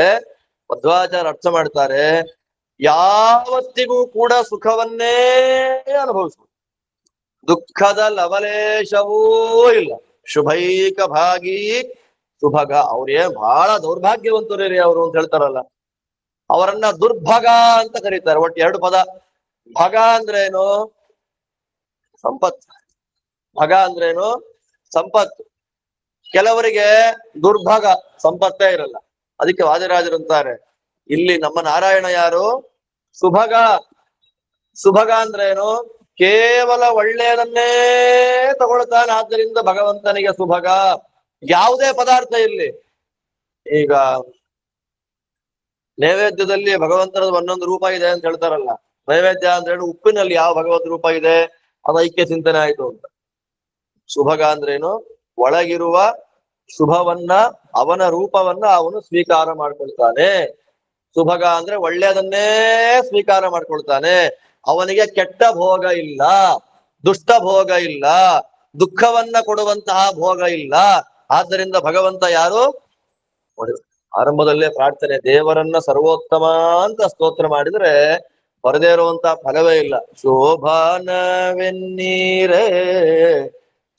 A: ಮಧ್ವಾಚಾರ್ಯ ಅರ್ಥ ಮಾಡ್ತಾರೆ, ಯಾವತ್ತಿಗೂ ಕೂಡ ಸುಖವನ್ನೇ ಅನುಭವಿಸ್ಬೋದು, ದುಃಖದ ಲವಲೇಶವೂ ಇಲ್ಲ. ಶುಭೈಕ ಭಾಗಿ ಸುಭಗ. ಅವ್ರೇ ಬಹಳ ದೌರ್ಭಾಗ್ಯವಂತರೇ ರೀ ಅವರು ಅಂತ ಹೇಳ್ತಾರಲ್ಲ, ಅವರನ್ನ ದುರ್ಭಗ ಅಂತ ಕರೀತಾರೆ. ಒಟ್ಟು ಎರಡು ಪದ. ಭಗ ಅಂದ್ರೇನು? ಸಂಪತ್ತು. ಭಗ ಅಂದ್ರೇನು? ಸಂಪತ್ತು. ಕೆಲವರಿಗೆ ದುರ್ಭಗ, ಸಂಪತ್ತೇ ಇರಲ್ಲ. ಅದಕ್ಕೆ ವಾದಿರಾಜರು ಅಂತಾರೆ, ಇಲ್ಲಿ ನಮ್ಮ ನಾರಾಯಣ ಯಾರು? ಸುಭಗ. ಸುಭಗ ಅಂದ್ರೇನು? ಕೇವಲ ಒಳ್ಳೆಯದನ್ನೇ ತಗೊಳ್ತಾನೆ, ಆದ್ದರಿಂದ ಭಗವಂತನಿಗೆ ಸುಭಗ. ಯಾವುದೇ ಪದಾರ್ಥ ಇರ್ಲಿ, ಈಗ ನೈವೇದ್ಯದಲ್ಲಿ ಭಗವಂತನ ಒಂದೊಂದು ರೂಪ ಇದೆ ಅಂತ ಹೇಳ್ತಾರಲ್ಲ, ನೈವೇದ್ಯ ಅಂದ್ರೆ ಉಪ್ಪಿನಲ್ಲಿ ಯಾವ ಭಗವದ್ ರೂಪ ಇದೆ ಅದು ಐಕ್ಯ ಚಿಂತನೆ ಆಯ್ತು ಅಂತ. ಸುಭಗ ಅಂದ್ರೇನು? ಒಳಗಿರುವ ಶುಭವನ್ನ, ಅವನ ರೂಪವನ್ನ ಅವನು ಸ್ವೀಕಾರ ಮಾಡ್ಕೊಳ್ತಾನೆ. ಸುಭಗ ಅಂದ್ರೆ ಒಳ್ಳೆಯದನ್ನೇ ಸ್ವೀಕಾರ ಮಾಡ್ಕೊಳ್ತಾನೆ. ಅವನಿಗೆ ಕೆಟ್ಟ ಭೋಗ ಇಲ್ಲ, ದುಷ್ಟ ಭೋಗ ಇಲ್ಲ, ದುಃಖವನ್ನ ಕೊಡುವಂತಹ ಭೋಗ ಇಲ್ಲ. ಆದ್ದರಿಂದ ಭಗವಂತ ಯಾರು? ಆರಂಭದಲ್ಲೇ ಪ್ರಾರ್ಥನೆ, ದೇವರನ್ನ ಸರ್ವೋತ್ತಮ ಅಂತ ಸ್ತೋತ್ರ ಮಾಡಿದ್ರೆ ಬರದೇ ಇರುವಂತಹ ಫಲವೇ ಇಲ್ಲ. ಶೋಭಾನವೆನ್ನೀರೇ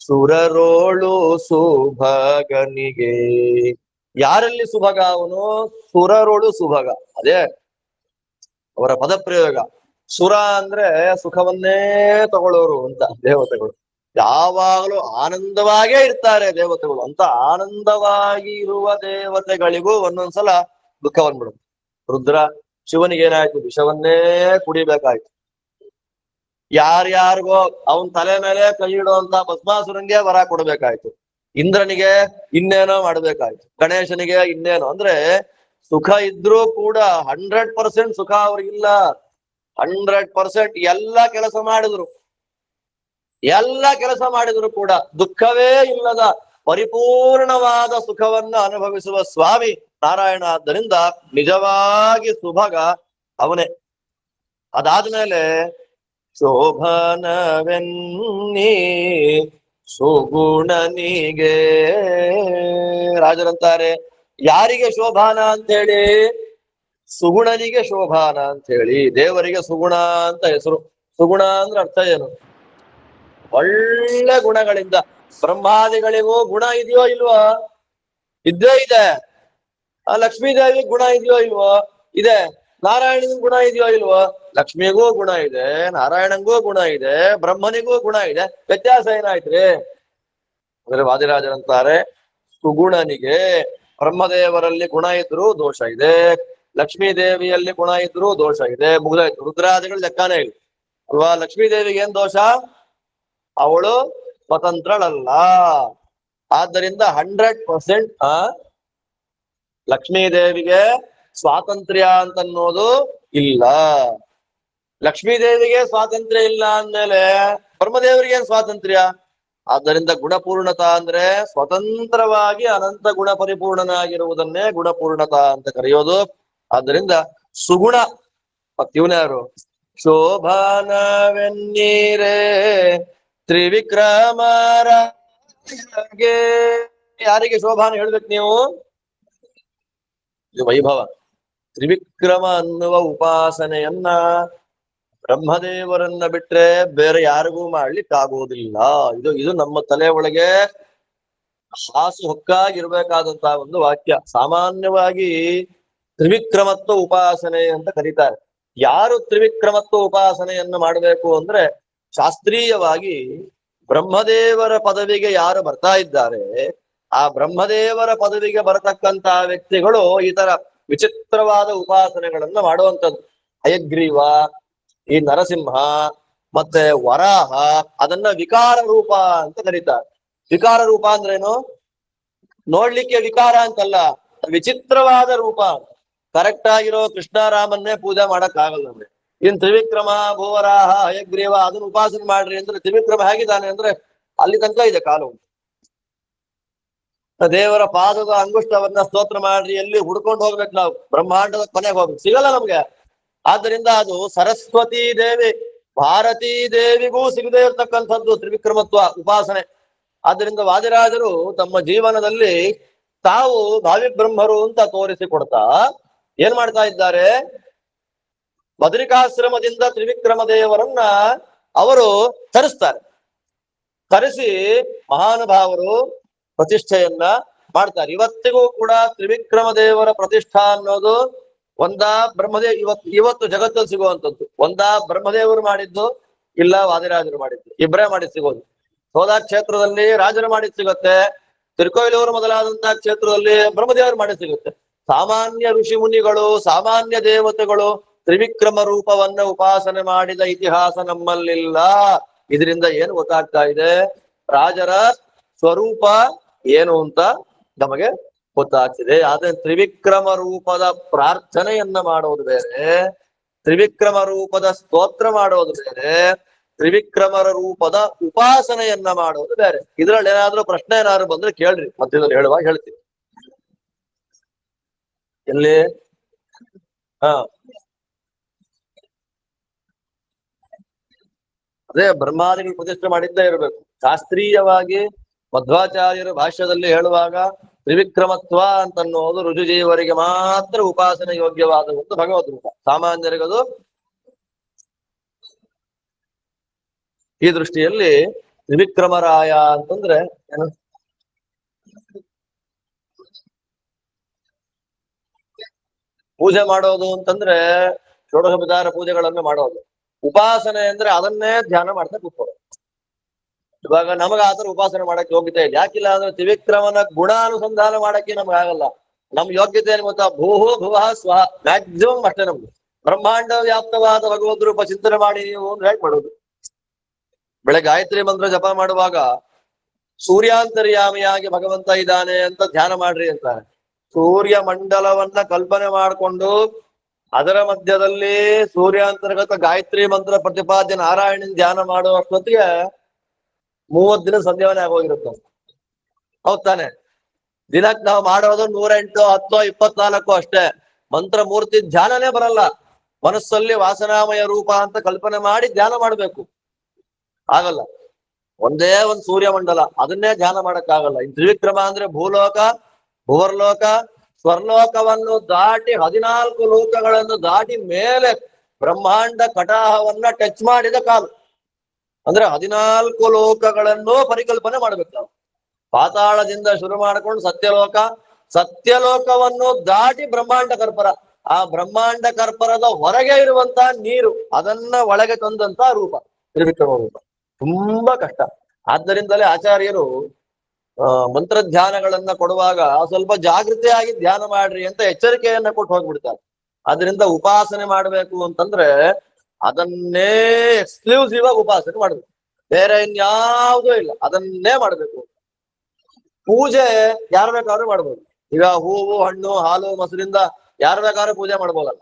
A: ಸುರರೋಳು ಸುಭಗನಿಗೆ. ಯಾರಲ್ಲಿ ಸುಭಗ? ಅವನು ಸುರರೋಳು ಸುಭಗ. ಅದೇ ಅವರ ಪದಪ್ರಯೋಗ. ಸುರ ಅಂದ್ರೆ ಸುಖವನ್ನೇ ತಗೊಳ್ಳೋರು ಅಂತ ದೇವತೆಗಳು. ಯಾವಾಗಲೂ ಆನಂದವಾಗೇ ಇರ್ತಾರೆ ದೇವತೆಗಳು. ಅಂತ ಆನಂದವಾಗಿ ಇರುವ ದೇವತೆಗಳಿಗೂ ಒಂದೊಂದ್ಸಲ ದುಃಖ ಬಂದ್ಬಿಡುತ್ತೆ. ರುದ್ರ ಶಿವನಿಗೆ ಏನಾಯ್ತು? ವಿಷವನ್ನೇ ಕುಡಿಬೇಕಾಯ್ತು. ಯಾರ್ಯಾರಿಗೋ ಅವನ್ ತಲೆ ಮೇಲೆ ಕೈ ಇಡುವಂತ ಭಸ್ಮಾಸುರನ್ಗೆ ವರ ಕೊಡ್ಬೇಕಾಯ್ತು. ಇಂದ್ರನಿಗೆ ಇನ್ನೇನೋ ಮಾಡ್ಬೇಕಾಯ್ತು. ಗಣೇಶನಿಗೆ ಇನ್ನೇನೋ. ಅಂದ್ರೆ ಸುಖ ಇದ್ರೂ ಕೂಡ 100% ಸುಖ ಅವ್ರಿಗಿಲ್ಲ. 100% ಎಲ್ಲ ಕೆಲಸ ಮಾಡಿದ್ರು ಕೂಡ ದುಃಖವೇ ಇಲ್ಲದ ಪರಿಪೂರ್ಣವಾದ ಸುಖವನ್ನ ಅನುಭವಿಸುವ ಸ್ವಾಮಿ ನಾರಾಯಣ. ಆದ್ದರಿಂದ ನಿಜವಾಗಿ ಸುಭಗ ಅವನೇ. ಅದಾದ್ಮೇಲೆ ಶೋಭನವೆನ್ನಿ ಸುಗುಣನಿಗೆ. ರಾಜರಂತಾರೆ, ಯಾರಿಗೆ ಶೋಭಾನ ಅಂತ ಹೇಳಿ? ಸುಗುಣನಿಗೆ ಶೋಭಾನ ಅಂತ ಹೇಳಿ. ದೇವರಿಗೆ ಸುಗುಣ ಅಂತ ಹೆಸರು. ಸುಗುಣ ಅಂದ್ರೆ ಅರ್ಥ ಏನು? ಒಳ್ಳೆ ಗುಣಗಳಿಂದ. ಬ್ರಹ್ಮಾದಿಗಳಿಗೂ ಗುಣ ಇದೆಯೋ ಇಲ್ವೋ? ಇದ್ದೇ ಇದೆ. ಆ ಲಕ್ಷ್ಮೀದೇವಿ ಗುಣ ಇದೆಯೋ ಇಲ್ವೋ? ಇದೆ. ನಾರಾಯಣನಿಗೂ ಗುಣ ಇದೆಯೋ ಇಲ್ವೋ? ಲಕ್ಷ್ಮಿಗೂ ಗುಣ ಇದೆ, ನಾರಾಯಣನಿಗೂ ಗುಣ ಇದೆ, ಬ್ರಹ್ಮನಿಗೂ ಗುಣ ಇದೆ. ವ್ಯತ್ಯಾಸ ಏನಾಯ್ತ್ರಿ? ಅಂದ್ರೆ ವಾದಿರಾಜರಂತಾರೆ, ಸುಗುಣನಿಗೆ ಬ್ರಹ್ಮದೇವರಲ್ಲಿ ಗುಣ ಇದ್ರೂ ದೋಷ ಇದೆ, ಲಕ್ಷ್ಮೀ ದೇವಿಯಲ್ಲಿ ಗುಣ ಇದ್ರೂ ದೋಷ ಇದೆ. ಮುಗ್ದಾಯ್ತು. ರುದ್ರಾದಿಗಳು ಲೆಕ್ಕಾನೇ ಇಲ್ಲ ಅಲ್ವಾ? ಲಕ್ಷ್ಮೀ ದೇವಿಗೆ ಏನ್ ದೋಷ? ಅವಳು ಸ್ವತಂತ್ರಳಲ್ಲ. ಆದ್ದರಿಂದ 100% ಲಕ್ಷ್ಮೀ ದೇವಿಗೆ ಸ್ವಾತಂತ್ರ್ಯ ಅಂತನ್ನೋದು ಇಲ್ಲ. ಲಕ್ಷ್ಮೀ ದೇವಿಗೆ ಸ್ವಾತಂತ್ರ್ಯ ಇಲ್ಲ ಅಂದ್ಮೇಲೆ ಬ್ರಹ್ಮದೇವರಿಗೆ ಏನ್ ಸ್ವಾತಂತ್ರ್ಯ? ಆದ್ದರಿಂದ ಗುಣಪೂರ್ಣತಾ ಅಂದ್ರೆ ಸ್ವತಂತ್ರವಾಗಿ ಅನಂತ ಗುಣ ಪರಿಪೂರ್ಣನಾಗಿರುವುದನ್ನೇ ಗುಣಪೂರ್ಣತಾ ಅಂತ ಕರೆಯೋದು. ಆದ್ದರಿಂದ ಸುಗುಣ. ಮತ್ತಿವನ್ಯಾರು? ಶೋಭಾನವೆನ್ನೀರೇ ತ್ರಿವಿಕ್ರಮರ. ಯಾರಿಗೆ ಶೋಭಾನ ಹೇಳ್ಬೇಕು ನೀವು? ಇದು ವೈಭವ. ತ್ರಿವಿಕ್ರಮ ಅನ್ನುವ ಉಪಾಸನೆಯನ್ನ ಬ್ರಹ್ಮದೇವರನ್ನ ಬಿಟ್ರೆ ಬೇರೆ ಯಾರಿಗೂ ಮಾಡ್ಲಿಕ್ಕಾಗೋದಿಲ್ಲ. ಇದು ನಮ್ಮ ತಲೆ ಒಳಗೆ ಹಾಸು ಹೊಕ್ಕಾಗಿರ್ಬೇಕಾದಂತಹ ಒಂದು ವಾಕ್ಯ. ಸಾಮಾನ್ಯವಾಗಿ ತ್ರಿವಿಕ್ರಮತ್ವ ಉಪಾಸನೆ ಅಂತ ಕರೀತಾರೆ. ಯಾರು ತ್ರಿವಿಕ್ರಮತ್ವ ಉಪಾಸನೆಯನ್ನು ಮಾಡಬೇಕು ಅಂದ್ರೆ, ಶಾಸ್ತ್ರೀಯವಾಗಿ ಬ್ರಹ್ಮದೇವರ ಪದವಿಗೆ ಯಾರು ಬರ್ತಾ ಇದ್ದಾರೆ, ಆ ಬ್ರಹ್ಮದೇವರ ಪದವಿಗೆ ಬರತಕ್ಕಂತಹ ವ್ಯಕ್ತಿಗಳು ಈ ತರ ವಿಚಿತ್ರವಾದ ಉಪಾಸನೆಗಳನ್ನ ಮಾಡುವಂಥದ್ದು. ಹಯಗ್ರೀವ, ಈ ನರಸಿಂಹ, ಮತ್ತೆ ವರಾಹ, ಅದನ್ನ ವಿಕಾರ ರೂಪ ಅಂತ ಕರೀತಾರೆ. ವಿಕಾರ ರೂಪ ಅಂದ್ರೇನು? ನೋಡ್ಲಿಕ್ಕೆ ವಿಕಾರ ಅಂತಲ್ಲ, ವಿಚಿತ್ರವಾದ ರೂಪ. ಕರೆಕ್ಟ್ ಆಗಿರೋ ಕೃಷ್ಣಾರಾಮನ್ನೇ ಪೂಜೆ ಮಾಡಕ್ ಆಗಲ್ಲ ಅಂದ್ರೆ ಇನ್ ತ್ರಿವಿಕ್ರಮ, ಭೂವರಾಹ, ಹಯಗ್ರೀವ ಅದನ್ನ ಉಪಾಸನೆ ಮಾಡ್ರಿ ಅಂದ್ರೆ ತ್ರಿವಿಕ್ರಮ ಹೇಗಿದ್ದಾನೆ ಅಂದ್ರೆ ಅಲ್ಲಿ ತನಕ ಇದೆ ಕಾಲು. ದೇವರ ಪಾದದ ಅಂಗುಷ್ಟವನ್ನ ಸ್ತೋತ್ರ ಮಾಡ್ರಿ ಎಲ್ಲಿ ಹುಡ್ಕೊಂಡು ಹೋಗ್ಬೇಕು ನಾವು, ಬ್ರಹ್ಮಾಂಡದ ಕೊನೆಗೆ ಹೋಗ್ಬೇಕು, ಸಿಗಲ್ಲ ನಮ್ಗೆ. ಆದ್ದರಿಂದ ಅದು ಸರಸ್ವತೀ ದೇವಿ, ಭಾರತೀ ದೇವಿಗೂ ಸಿಗದೆ ಇರತಕ್ಕಂಥದ್ದು ತ್ರಿವಿಕ್ರಮತ್ವ ಉಪಾಸನೆ. ಆದ್ದರಿಂದ ವಾದಿರಾಜರು ತಮ್ಮ ಜೀವನದಲ್ಲಿ ತಾವು ಭಾವಿ ಬ್ರಹ್ಮರು ಅಂತ ತೋರಿಸಿಕೊಡ್ತಾ ಏನ್ ಮಾಡ್ತಾ ಇದ್ದಾರೆ, ಬದರಿಕಾಶ್ರಮದಿಂದ ತ್ರಿವಿಕ್ರಮ ದೇವರನ್ನ ಅವರು ತರಿಸ್ತಾರೆ. ತರಿಸಿ ಮಹಾನುಭಾವರು ಪ್ರತಿಷ್ಠೆಯನ್ನ ಮಾಡ್ತಾರೆ. ಇವತ್ತಿಗೂ ಕೂಡ ತ್ರಿವಿಕ್ರಮ ದೇವರ ಪ್ರತಿಷ್ಠಾ ಅನ್ನೋದು ಒಂದಾ ಇವತ್ತು ಜಗತ್ತಲ್ಲಿ ಸಿಗುವಂಥದ್ದು ಒಂದಾ ಬ್ರಹ್ಮದೇವರು ಮಾಡಿದ್ದು, ಇಲ್ಲ ವಾದಿರಾಜರು ಮಾಡಿದ್ದು, ಇಬ್ಬರೇ ಮಾಡಿ ಸಿಗೋದು. ಸೋದಾ ಕ್ಷೇತ್ರದಲ್ಲಿ ರಾಜರು ಮಾಡಿ ಸಿಗುತ್ತೆ, ತಿರುಕೋಯಿಲೂರು ಮೊದಲಾದಂತಹ ಕ್ಷೇತ್ರದಲ್ಲಿ ಬ್ರಹ್ಮದೇವರು ಮಾಡಿ ಸಿಗುತ್ತೆ. ಸಾಮಾನ್ಯ ಋಷಿ ಮುನಿಗಳು, ಸಾಮಾನ್ಯ ದೇವತೆಗಳು ತ್ರಿವಿಕ್ರಮ ರೂಪವನ್ನ ಉಪಾಸನೆ ಮಾಡಿದ ಇತಿಹಾಸ ನಮ್ಮಲ್ಲಿಲ್ಲ. ಇದರಿಂದ ಏನು ಗೊತ್ತಾಗ್ತಾ ಇದೆ, ರಾಜರ ಸ್ವರೂಪ ಏನು ಅಂತ ನಮಗೆ ಗೊತ್ತಾಗ್ತಿದೆ. ಆದ್ರೆ ತ್ರಿವಿಕ್ರಮ ರೂಪದ ಪ್ರಾರ್ಥನೆಯನ್ನ ಮಾಡೋದು ಬೇರೆ, ತ್ರಿವಿಕ್ರಮ ರೂಪದ ಸ್ತೋತ್ರ ಮಾಡೋದು ಬೇರೆ, ತ್ರಿವಿಕ್ರಮರ ರೂಪದ ಉಪಾಸನೆಯನ್ನ ಮಾಡೋದು ಬೇರೆ. ಇದ್ರಲ್ಲಿ ಏನಾದ್ರೂ ಪ್ರಶ್ನೆ ಏನಾದ್ರು ಬಂದ್ರೆ ಕೇಳ್ರಿ, ಮಧ್ಯದಲ್ಲಿ ಹೇಳುವಾಗ ಹೇಳ್ತೀನಿ. ಎಲ್ಲಿ ಅದೇ ಬ್ರಹ್ಮಾದಿಗಳು ಪ್ರತಿಷ್ಠೆ ಮಾಡಿದ್ದೇ ಇರಬೇಕು. ಶಾಸ್ತ್ರೀಯವಾಗಿ ಮಧ್ವಾಚಾರ್ಯರ ಭಾಷ್ಯದಲ್ಲಿ ಹೇಳುವಾಗ ತ್ರಿವಿಕ್ರಮತ್ವ ಅಂತನ್ನೋದು ರುಜುಜೀವರಿಗೆ ಮಾತ್ರ ಉಪಾಸನೆ ಯೋಗ್ಯವಾದ ಒಂದು ಭಗವದ್ ರೂಪ. ಸಾಮಾನ್ಯರಿಗದು ಈ ದೃಷ್ಟಿಯಲ್ಲಿ ತ್ರಿವಿಕ್ರಮರಾಯ ಅಂತಂದ್ರೆ ಏನು, ಪೂಜೆ ಮಾಡೋದು ಅಂತಂದ್ರೆ ಷೋಡಶೋಪಚಾರ ಪೂಜೆಗಳನ್ನು ಮಾಡೋದು. ಉಪಾಸನೆ ಅಂದ್ರೆ ಅದನ್ನೇ ಧ್ಯಾನ ಮಾಡ್ತಾ ಕೂತ್ಕೊಳ್ಳೋದು. ಇವಾಗ ನಮಗ ಆತರ ಉಪಾಸನೆ ಮಾಡಕ್ಕೆ ಯೋಗ್ಯತೆ ಇದೆ. ಯಾಕಿಲ್ಲ ಅಂದ್ರೆ ತ್ರಿವಿಕ್ರಮನ ಗುಣಾನುಸಂಧಾನ ಮಾಡಕ್ಕೆ ನಮ್ಗೆ ಆಗಲ್ಲ. ನಮ್ ಯೋಗ್ಯತೆ ಏನು ಗೊತ್ತಾ, ಭೂಹು ಭುವಃ ಸ್ವಹ, ಮ್ಯಾಕ್ಸಿಮಮ್ ಅಷ್ಟೇ ನಮ್ಗೆ. ಬ್ರಹ್ಮಾಂಡ ವ್ಯಾಪ್ತವಾದ ಭಗವದ್ ರೂಪ ಚಿಂತನೆ ಮಾಡಿ ನೀವು ಅಂದ್ರೆ ಹೇಗೆ ಮಾಡೋದು? ಬೆಳಗ್ಗೆ ಗಾಯತ್ರಿ ಮಂತ್ರ ಜಪ ಮಾಡುವಾಗ ಸೂರ್ಯಾಂತರ್ಯಾಮಿಯಾಗಿ ಭಗವಂತ ಇದ್ದಾನೆ ಅಂತ ಧ್ಯಾನ ಮಾಡ್ರಿ ಅಂತಾರೆ. ಸೂರ್ಯ ಮಂಡಲವನ್ನ ಕಲ್ಪನೆ ಮಾಡಿಕೊಂಡು ಅದರ ಮಧ್ಯದಲ್ಲಿ ಸೂರ್ಯಾಂತರ್ಗತ ಗಾಯತ್ರಿ ಮಂತ್ರ ಪ್ರತಿಪಾದ್ಯ ನಾರಾಯಣನ್ ಧ್ಯಾನ ಮಾಡುವಷ್ಟೊತ್ತಿಗೆ 30 ದಿನ ಸಂಧ್ಯಾವನೆ ಆಗೋಗಿರುತ್ತೆ. ಹೌದ್ ತಾನೆ? ದಿನಕ್ಕೆ ನಾವು ಮಾಡೋದು 108, 10, 24 ಅಷ್ಟೇ. ಮಂತ್ರ ಮೂರ್ತಿ ಧ್ಯಾನನೇ ಬರಲ್ಲ. ಮನಸ್ಸಲ್ಲಿ ವಾಸನಾಮಯ ರೂಪ ಅಂತ ಕಲ್ಪನೆ ಮಾಡಿ ಧ್ಯಾನ ಮಾಡ್ಬೇಕು, ಆಗಲ್ಲ. ಒಂದೇ ಒಂದು ಸೂರ್ಯಮಂಡಲ, ಅದನ್ನೇ ಧ್ಯಾನ ಮಾಡಕ್ಕಾಗಲ್ಲ. ಇನ್ ತ್ರಿವಿಕ್ರಮ ಅಂದ್ರೆ ಭೂಲೋಕ, ಭುವರ್ಲೋಕ, ಸ್ವರ್ಲೋಕವನ್ನು ದಾಟಿ 14 ಲೋಕಗಳನ್ನು ದಾಟಿ ಮೇಲೆ ಬ್ರಹ್ಮಾಂಡ ಕಟಾಹವನ್ನ ಟಚ್ ಮಾಡಿದ ಕಾಲು. ಅಂದ್ರೆ 14 ಲೋಕಗಳನ್ನು ಪರಿಕಲ್ಪನೆ ಮಾಡ್ಬೇಕು ನಾವು. ಪಾತಾಳದಿಂದ ಶುರು ಮಾಡ್ಕೊಂಡು ಸತ್ಯಲೋಕ, ಸತ್ಯಲೋಕವನ್ನು ದಾಟಿ ಬ್ರಹ್ಮಾಂಡ ಕರ್ಪರ, ಆ ಬ್ರಹ್ಮಾಂಡ ಕರ್ಪರದ ಹೊರಗೆ ಇರುವಂತ ನೀರು, ಅದನ್ನ ಒಳಗೆ ತಂದಂತ ರೂಪ ತ್ರಿವಿಕ್ರಮ ರೂಪ. ತುಂಬಾ ಕಷ್ಟ. ಆದ್ದರಿಂದಲೇ ಆಚಾರ್ಯರು ಮಂತ್ರಧ್ಯಾನಗಳನ್ನ ಕೊಡುವಾಗ ಸ್ವಲ್ಪ ಜಾಗೃತಿಯಾಗಿ ಧ್ಯಾನ ಮಾಡ್ರಿ ಅಂತ ಎಚ್ಚರಿಕೆಯನ್ನ ಕೊಟ್ಟು ಹೋಗ್ಬಿಡ್ತಾರೆ. ಆದ್ರಿಂದ ಉಪಾಸನೆ ಮಾಡ್ಬೇಕು ಅಂತಂದ್ರೆ ಅದನ್ನೇ ಎಕ್ಸ್ಕ್ಲೂಸಿವ್ ಆಗಿ ಉಪಾಸನೆ ಮಾಡ್ಬೇಕು, ಬೇರೆ ಇನ್ಯಾವುದೂ ಇಲ್ಲ, ಅದನ್ನೇ ಮಾಡ್ಬೇಕು. ಪೂಜೆ ಯಾರು ಬೇಕಾದ್ರೂ ಮಾಡ್ಬೋದು. ಈಗ ಹೂವು, ಹಣ್ಣು, ಹಾಲು, ಮೊಸರಿಂದ ಯಾರು ಬೇಕಾದ್ರೂ ಪೂಜೆ ಮಾಡ್ಬೋದಲ್ಲ.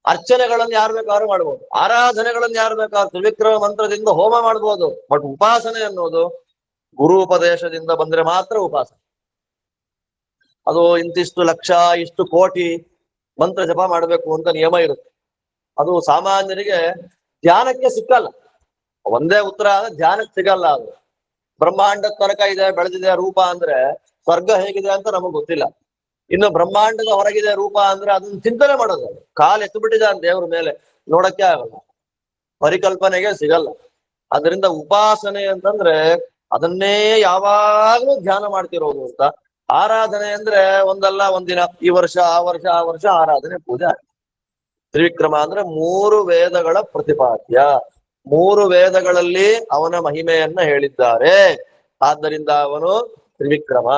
A: ಅರ್ಚನೆಗಳನ್ನು ಯಾರು ಬೇಕಾದ್ರೂ ಮಾಡ್ಬೋದು, ಆರಾಧನೆಗಳನ್ನು ಯಾರು ಬೇಕಾದ್ರೂ ತ್ರಿವಿಕ್ರಮ ಮಂತ್ರದಿಂದ ಹೋಮ ಮಾಡ್ಬೋದು. ಬಟ್ ಉಪಾಸನೆ ಅನ್ನೋದು ಗುರುಪದೇಶದಿಂದ ಬಂದ್ರೆ ಮಾತ್ರ ಉಪಾಸನೆ. ಅದು ಇಂತಿಷ್ಟು ಲಕ್ಷ, ಇಷ್ಟು ಕೋಟಿ ಮಂತ್ರ ಜಪ ಮಾಡ್ಬೇಕು ಅಂತ ನಿಯಮ ಇರುತ್ತೆ. ಅದು ಸಾಮಾನ್ಯರಿಗೆ ಧ್ಯಾನಕ್ಕೆ ಸಿಕ್ಕಲ್ಲ. ಒಂದೇ ಉತ್ತರ ಧ್ಯಾನಕ್ಕೆ ಸಿಗಲ್ಲ. ಅದು ಬ್ರಹ್ಮಾಂಡದ ತನಕ ಇದೆ, ಬೆಳೆದಿದೆ ರೂಪ ಅಂದ್ರೆ ಸ್ವರ್ಗ ಹೇಗಿದೆ ಅಂತ ನಮಗ್ ಗೊತ್ತಿಲ್ಲ. ಇನ್ನು ಬ್ರಹ್ಮಾಂಡದ ಹೊರಗಿದೆ ರೂಪ ಅಂದ್ರೆ ಅದನ್ನ ಚಿಂತನೆ ಮಾಡೋದು. ಕಾಲು ಎತ್ತು ಬಿಟ್ಟಿದ್ದಾನೆ ದೇವ್ರ ಮೇಲೆ, ನೋಡಕ್ಕೆ ಆಗಲ್ಲ. ಪರಿಕಲ್ಪನೆಗೆ ಸಿಗಲ್ಲ. ಅದರಿಂದ ಉಪಾಸನೆ ಅಂತಂದ್ರೆ ಅದನ್ನೇ ಯಾವಾಗ್ಲೂ ಧ್ಯಾನ ಮಾಡ್ತಿರೋದು ಅಂತ. ಆರಾಧನೆ ಅಂದ್ರೆ ಒಂದಲ್ಲ ಒಂದಿನ, ಈ ವರ್ಷ ಆ ವರ್ಷ ಆ ವರ್ಷ ಆರಾಧನೆ ಪೂಜೆ. ತ್ರಿವಿಕ್ರಮ ಅಂದ್ರೆ 3 ವೇದಗಳ ಪ್ರತಿಪಾದ್ಯ, 3 ವೇದಗಳಲ್ಲಿ ಅವನ ಮಹಿಮೆಯನ್ನ ಹೇಳಿದ್ದಾರೆ. ಆದ್ದರಿಂದ ಅವನು ತ್ರಿವಿಕ್ರಮ.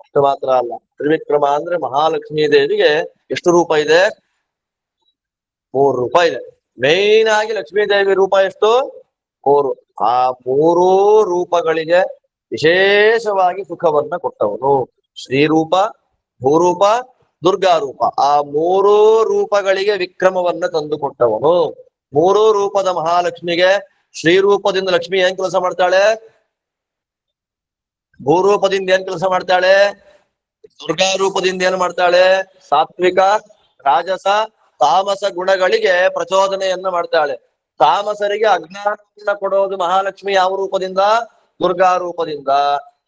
A: ಅಷ್ಟು ಮಾತ್ರ ಅಲ್ಲ, ತ್ರಿವಿಕ್ರಮ ಅಂದ್ರೆ ಮಹಾಲಕ್ಷ್ಮೀ ದೇವಿಗೆ ಎಷ್ಟು ರೂಪ ಇದೆ? 3 ರೂಪ ಇದೆ. ಮೇನ್ ಆಗಿ ಲಕ್ಷ್ಮೀ ದೇವಿ ರೂಪ ಎಷ್ಟು? 3. ಆ 3 ರೂಪಗಳಿಗೆ ವಿಶೇಷವಾಗಿ ಸುಖವನ್ನ ಕೊಟ್ಟವನು. ಶ್ರೀರೂಪ, ಭೂರೂಪ, ದುರ್ಗಾ ರೂಪ. ಆ 3 ರೂಪಗಳಿಗೆ ವಿಕ್ರಮವನ್ನ ತಂದುಕೊಟ್ಟವನು. 3 ರೂಪದ ಮಹಾಲಕ್ಷ್ಮಿಗೆ ಶ್ರೀರೂಪದಿಂದ ಲಕ್ಷ್ಮಿ ಏನ್ ಕೆಲಸ ಮಾಡ್ತಾಳೆ? ಭೂರೂಪದಿಂದ ಏನ್ ಕೆಲಸ ಮಾಡ್ತಾಳೆ? ದುರ್ಗಾ ರೂಪದಿಂದ ಏನ್ ಮಾಡ್ತಾಳೆ? ಸಾತ್ವಿಕ, ರಾಜಸ, ತಾಮಸ ಗುಣಗಳಿಗೆ ಪ್ರಚೋದನೆಯನ್ನ ಮಾಡ್ತಾಳೆ. ತಾಮಸರಿಗೆ ಅಜ್ಞಾನವನ್ನ ಕೊಡೋದು ಮಹಾಲಕ್ಷ್ಮಿ ಯಾವ ರೂಪದಿಂದ? ದುರ್ಗಾ ರೂಪದಿಂದ.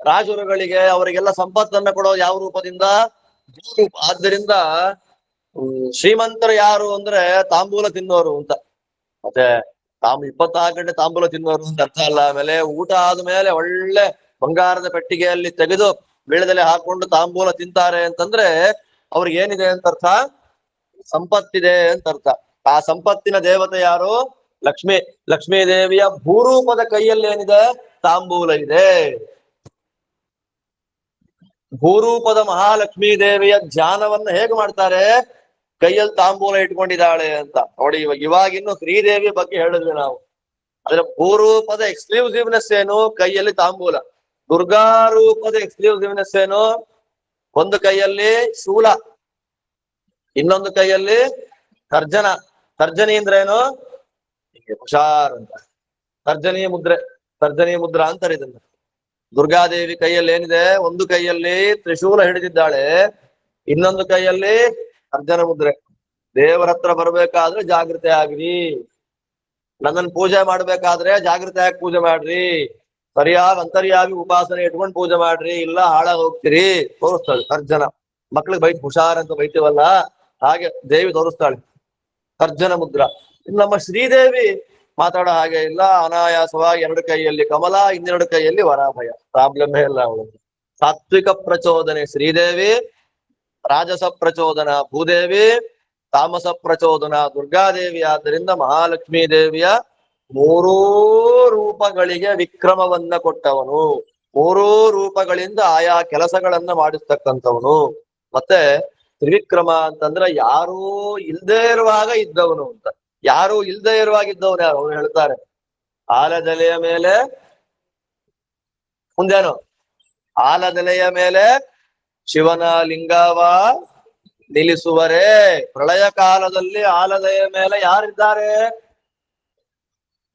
A: ರಾಜರುಗಳಿಗೆ ಅವರಿಗೆಲ್ಲ ಸಂಪತ್ತನ್ನ ಕೊಡೋದು ಯಾವ ರೂಪದಿಂದ? ಭೂರೂಪ. ಆದ್ದರಿಂದ ಶ್ರೀಮಂತರು ಯಾರು ಅಂದ್ರೆ ತಾಂಬೂಲ ತಿನ್ನೋರು ಅಂತ. ಮತ್ತೆ 24 ಗಂಟೆ ತಾಂಬೂಲ ತಿನ್ನೋರು ಅಂತ ಅರ್ಥ ಅಲ್ಲ. ಆಮೇಲೆ ಊಟ ಆದ್ಮೇಲೆ ಒಳ್ಳೆ ಬಂಗಾರದ ಪೆಟ್ಟಿಗೆಯಲ್ಲಿ ತೆಗೆದು ಬೀಳದಲ್ಲಿ ಹಾಕೊಂಡು ತಾಂಬೂಲ ತಿಂತಾರೆ ಅಂತಂದ್ರೆ ಅವ್ರಿಗೆ ಏನಿದೆ ಅಂತ ಅರ್ಥ? ಸಂಪತ್ತಿದೆ ಅಂತ ಅರ್ಥ. ಆ ಸಂಪತ್ತಿನ ದೇವತೆ ಯಾರು? ಲಕ್ಷ್ಮಿ. ಲಕ್ಷ್ಮೀ ದೇವಿಯ ಭೂರೂಪದ ಕೈಯಲ್ಲಿ ಏನಿದೆ? ತಾಂಬೂಲ ಇದೆ. ಭೂರೂಪದ ಮಹಾಲಕ್ಷ್ಮೀ ದೇವಿಯ ಧ್ಯಾನವನ್ನ ಹೇಗೆ ಮಾಡ್ತಾರೆ? ಕೈಯಲ್ಲಿ ತಾಂಬೂಲ ಇಟ್ಕೊಂಡಿದ್ದಾಳೆ ಅಂತ ನೋಡಿ. ಇವಾಗಿನ್ನು ಶ್ರೀದೇವಿ ಬಗ್ಗೆ ಹೇಳಿದ್ವಿ ನಾವು. ಆದ್ರೆ ಭೂರೂಪದ ಎಕ್ಸ್ಕ್ಲೂಸಿವ್ನೆಸ್ ಏನು? ಕೈಯಲ್ಲಿ ತಾಂಬೂಲ. ದುರ್ಗಾ ರೂಪದ ಎಕ್ಸ್ಕ್ಲೂಸಿವ್ನೆಸ್ ಏನು? ಒಂದು ಕೈಯಲ್ಲಿ ಶೂಲ, ಇನ್ನೊಂದು ಕೈಯಲ್ಲಿ ತರ್ಜನ. ತರ್ಜನಿ ಅಂದ್ರೆ ಏನು? ಹುಷಾರ್ ಅಂತ. ತರ್ಜನಿ ಮುದ್ರೆ, ತರ್ಜನಿ ಮುದ್ರಾ ಅಂತಾರೆ ಇದನ್ನ. ದುರ್ಗಾದೇವಿ ಕೈಯಲ್ಲಿ ಏನಿದೆ? ಒಂದು ಕೈಯಲ್ಲಿ ತ್ರಿಶೂಲ ಹಿಡಿದಿದ್ದಾಳೆ, ಇನ್ನೊಂದು ಕೈಯಲ್ಲಿ ಅರ್ಜನ ಮುದ್ರೆ. ದೇವರ ಹತ್ರ ಬರ್ಬೇಕಾದ್ರೆ ಜಾಗೃತೆ ಆಗ್ರಿ. ನನ್ನನ್ನು ಪೂಜೆ ಮಾಡ್ಬೇಕಾದ್ರೆ ಜಾಗೃತೆ ಆಗಿ ಪೂಜೆ ಮಾಡ್ರಿ. ಸರಿಯಾಗಿ ಅಂತರ್ಯಾಗಿ ಉಪಾಸನೆ ಇಟ್ಕೊಂಡು ಪೂಜೆ ಮಾಡ್ರಿ, ಇಲ್ಲ ಹಾಳಾಗಿ ಹೋಗ್ತೀರಿ. ತೋರಿಸ್ತಾಳೆ ಅರ್ಜನ. ಮಕ್ಳಿಗೆ ಬೈಟ್ ಹುಷಾರ್ ಅಂತ ಬೈತೀವಲ್ಲ, ಹಾಗೆ ದೇವಿ ತೋರಿಸ್ತಾಳೆ ಅರ್ಜನ ಮುದ್ರ. ಇನ್ನು ನಮ್ಮ ಶ್ರೀದೇವಿ ಮಾತಾಡೋ ಹಾಗೆ ಇಲ್ಲ, ಅನಾಯಾಸವಾಗಿ 2 ಕೈಯಲ್ಲಿ ಕಮಲ, ಇನ್ನೆರಡು ಕೈಯಲ್ಲಿ ವರಾಭಯ. ಪ್ರಾಬ್ಲಮೇ ಇಲ್ಲ ಅವಳು. ಸಾತ್ವಿಕ ಪ್ರಚೋದನೆ ಶ್ರೀದೇವಿ, ರಾಜಸ ಪ್ರಚೋದನ ಭೂದೇವಿ, ತಾಮಸ ಪ್ರಚೋದನ ದುರ್ಗಾದೇವಿ. ಆದ್ದರಿಂದ ಮಹಾಲಕ್ಷ್ಮೀ ದೇವಿಯ 3 ರೂಪಗಳಿಗೆ ವಿಕ್ರಮವನ್ನ ಕೊಟ್ಟವನು. 3 ರೂಪಗಳಿಂದ ಆಯಾ ಕೆಲಸಗಳನ್ನ ಮಾಡಿಸ್ತಕ್ಕಂಥವನು. ಮತ್ತೆ ತ್ರಿವಿಕ್ರಮ ಅಂತಂದ್ರೆ ಯಾರೂ ಇಲ್ದೇ ಇರುವಾಗ ಇದ್ದವನು ಅಂತ. ಯಾರು ಇಲ್ದೇ ಇರುವಾಗಿದ್ದವನು ಯಾರು? ಅವ್ರು ಹೇಳ್ತಾರೆ, ಆಲದೆಲೆಯ ಮೇಲೆ ಮುಂದೇನು? ಆಲದೆಲೆಯ ಮೇಲೆ ಶಿವನ ಲಿಂಗವ ನಿಲ್ಲಿಸುವರೇ. ಪ್ರಳಯ ಕಾಲದಲ್ಲಿ ಆಲದೆಯ ಮೇಲೆ ಯಾರಿದ್ದಾರೆ?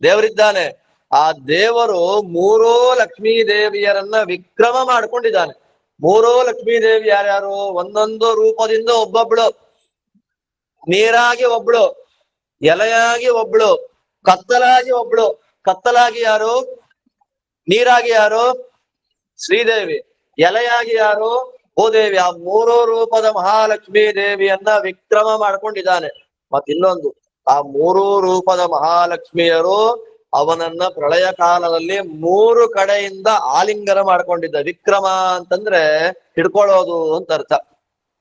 A: ದೇವರಿದ್ದಾನೆ. ಆ ದೇವರು 3 ಲಕ್ಷ್ಮೀ ದೇವಿಯರನ್ನ ವಿಕ್ರಮ ಮಾಡ್ಕೊಂಡಿದ್ದಾನೆ. 3 ಲಕ್ಷ್ಮೀ ದೇವಿ ಯಾರ್ಯಾರು? ಒಂದೊಂದು ರೂಪದಿಂದ ಒಬ್ಬೊಬ್ಳು. ನೀರಾಗಿ ಒಬ್ಳು, ಎಲೆಯಾಗಿ ಒಬ್ಳು, ಕತ್ತಲಾಗಿ ಒಬ್ಳು. ಕತ್ತಲಾಗಿ ಯಾರು? ನೀರಾಗಿ ಯಾರು? ಶ್ರೀದೇವಿ. ಎಲೆಯಾಗಿ ಯಾರು? ಭೂದೇವಿ. ಆ 3 ರೂಪದ ಮಹಾಲಕ್ಷ್ಮೀ ದೇವಿಯನ್ನ ವಿಕ್ರಮ ಮಾಡ್ಕೊಂಡಿದ್ದಾನೆ. ಮತ್ತಿನ್ನೊಂದು, ಆ 3 ರೂಪದ ಮಹಾಲಕ್ಷ್ಮಿಯರು ಅವನನ್ನ ಪ್ರಳಯ ಕಾಲದಲ್ಲಿ 3 ಕಡೆಯಿಂದ ಆಲಿಂಗನ ಮಾಡ್ಕೊಂಡಿದ್ದ. ವಿಕ್ರಮ ಅಂತಂದ್ರೆ ಹಿಡ್ಕೊಳ್ಳೋದು ಅಂತ ಅರ್ಥ.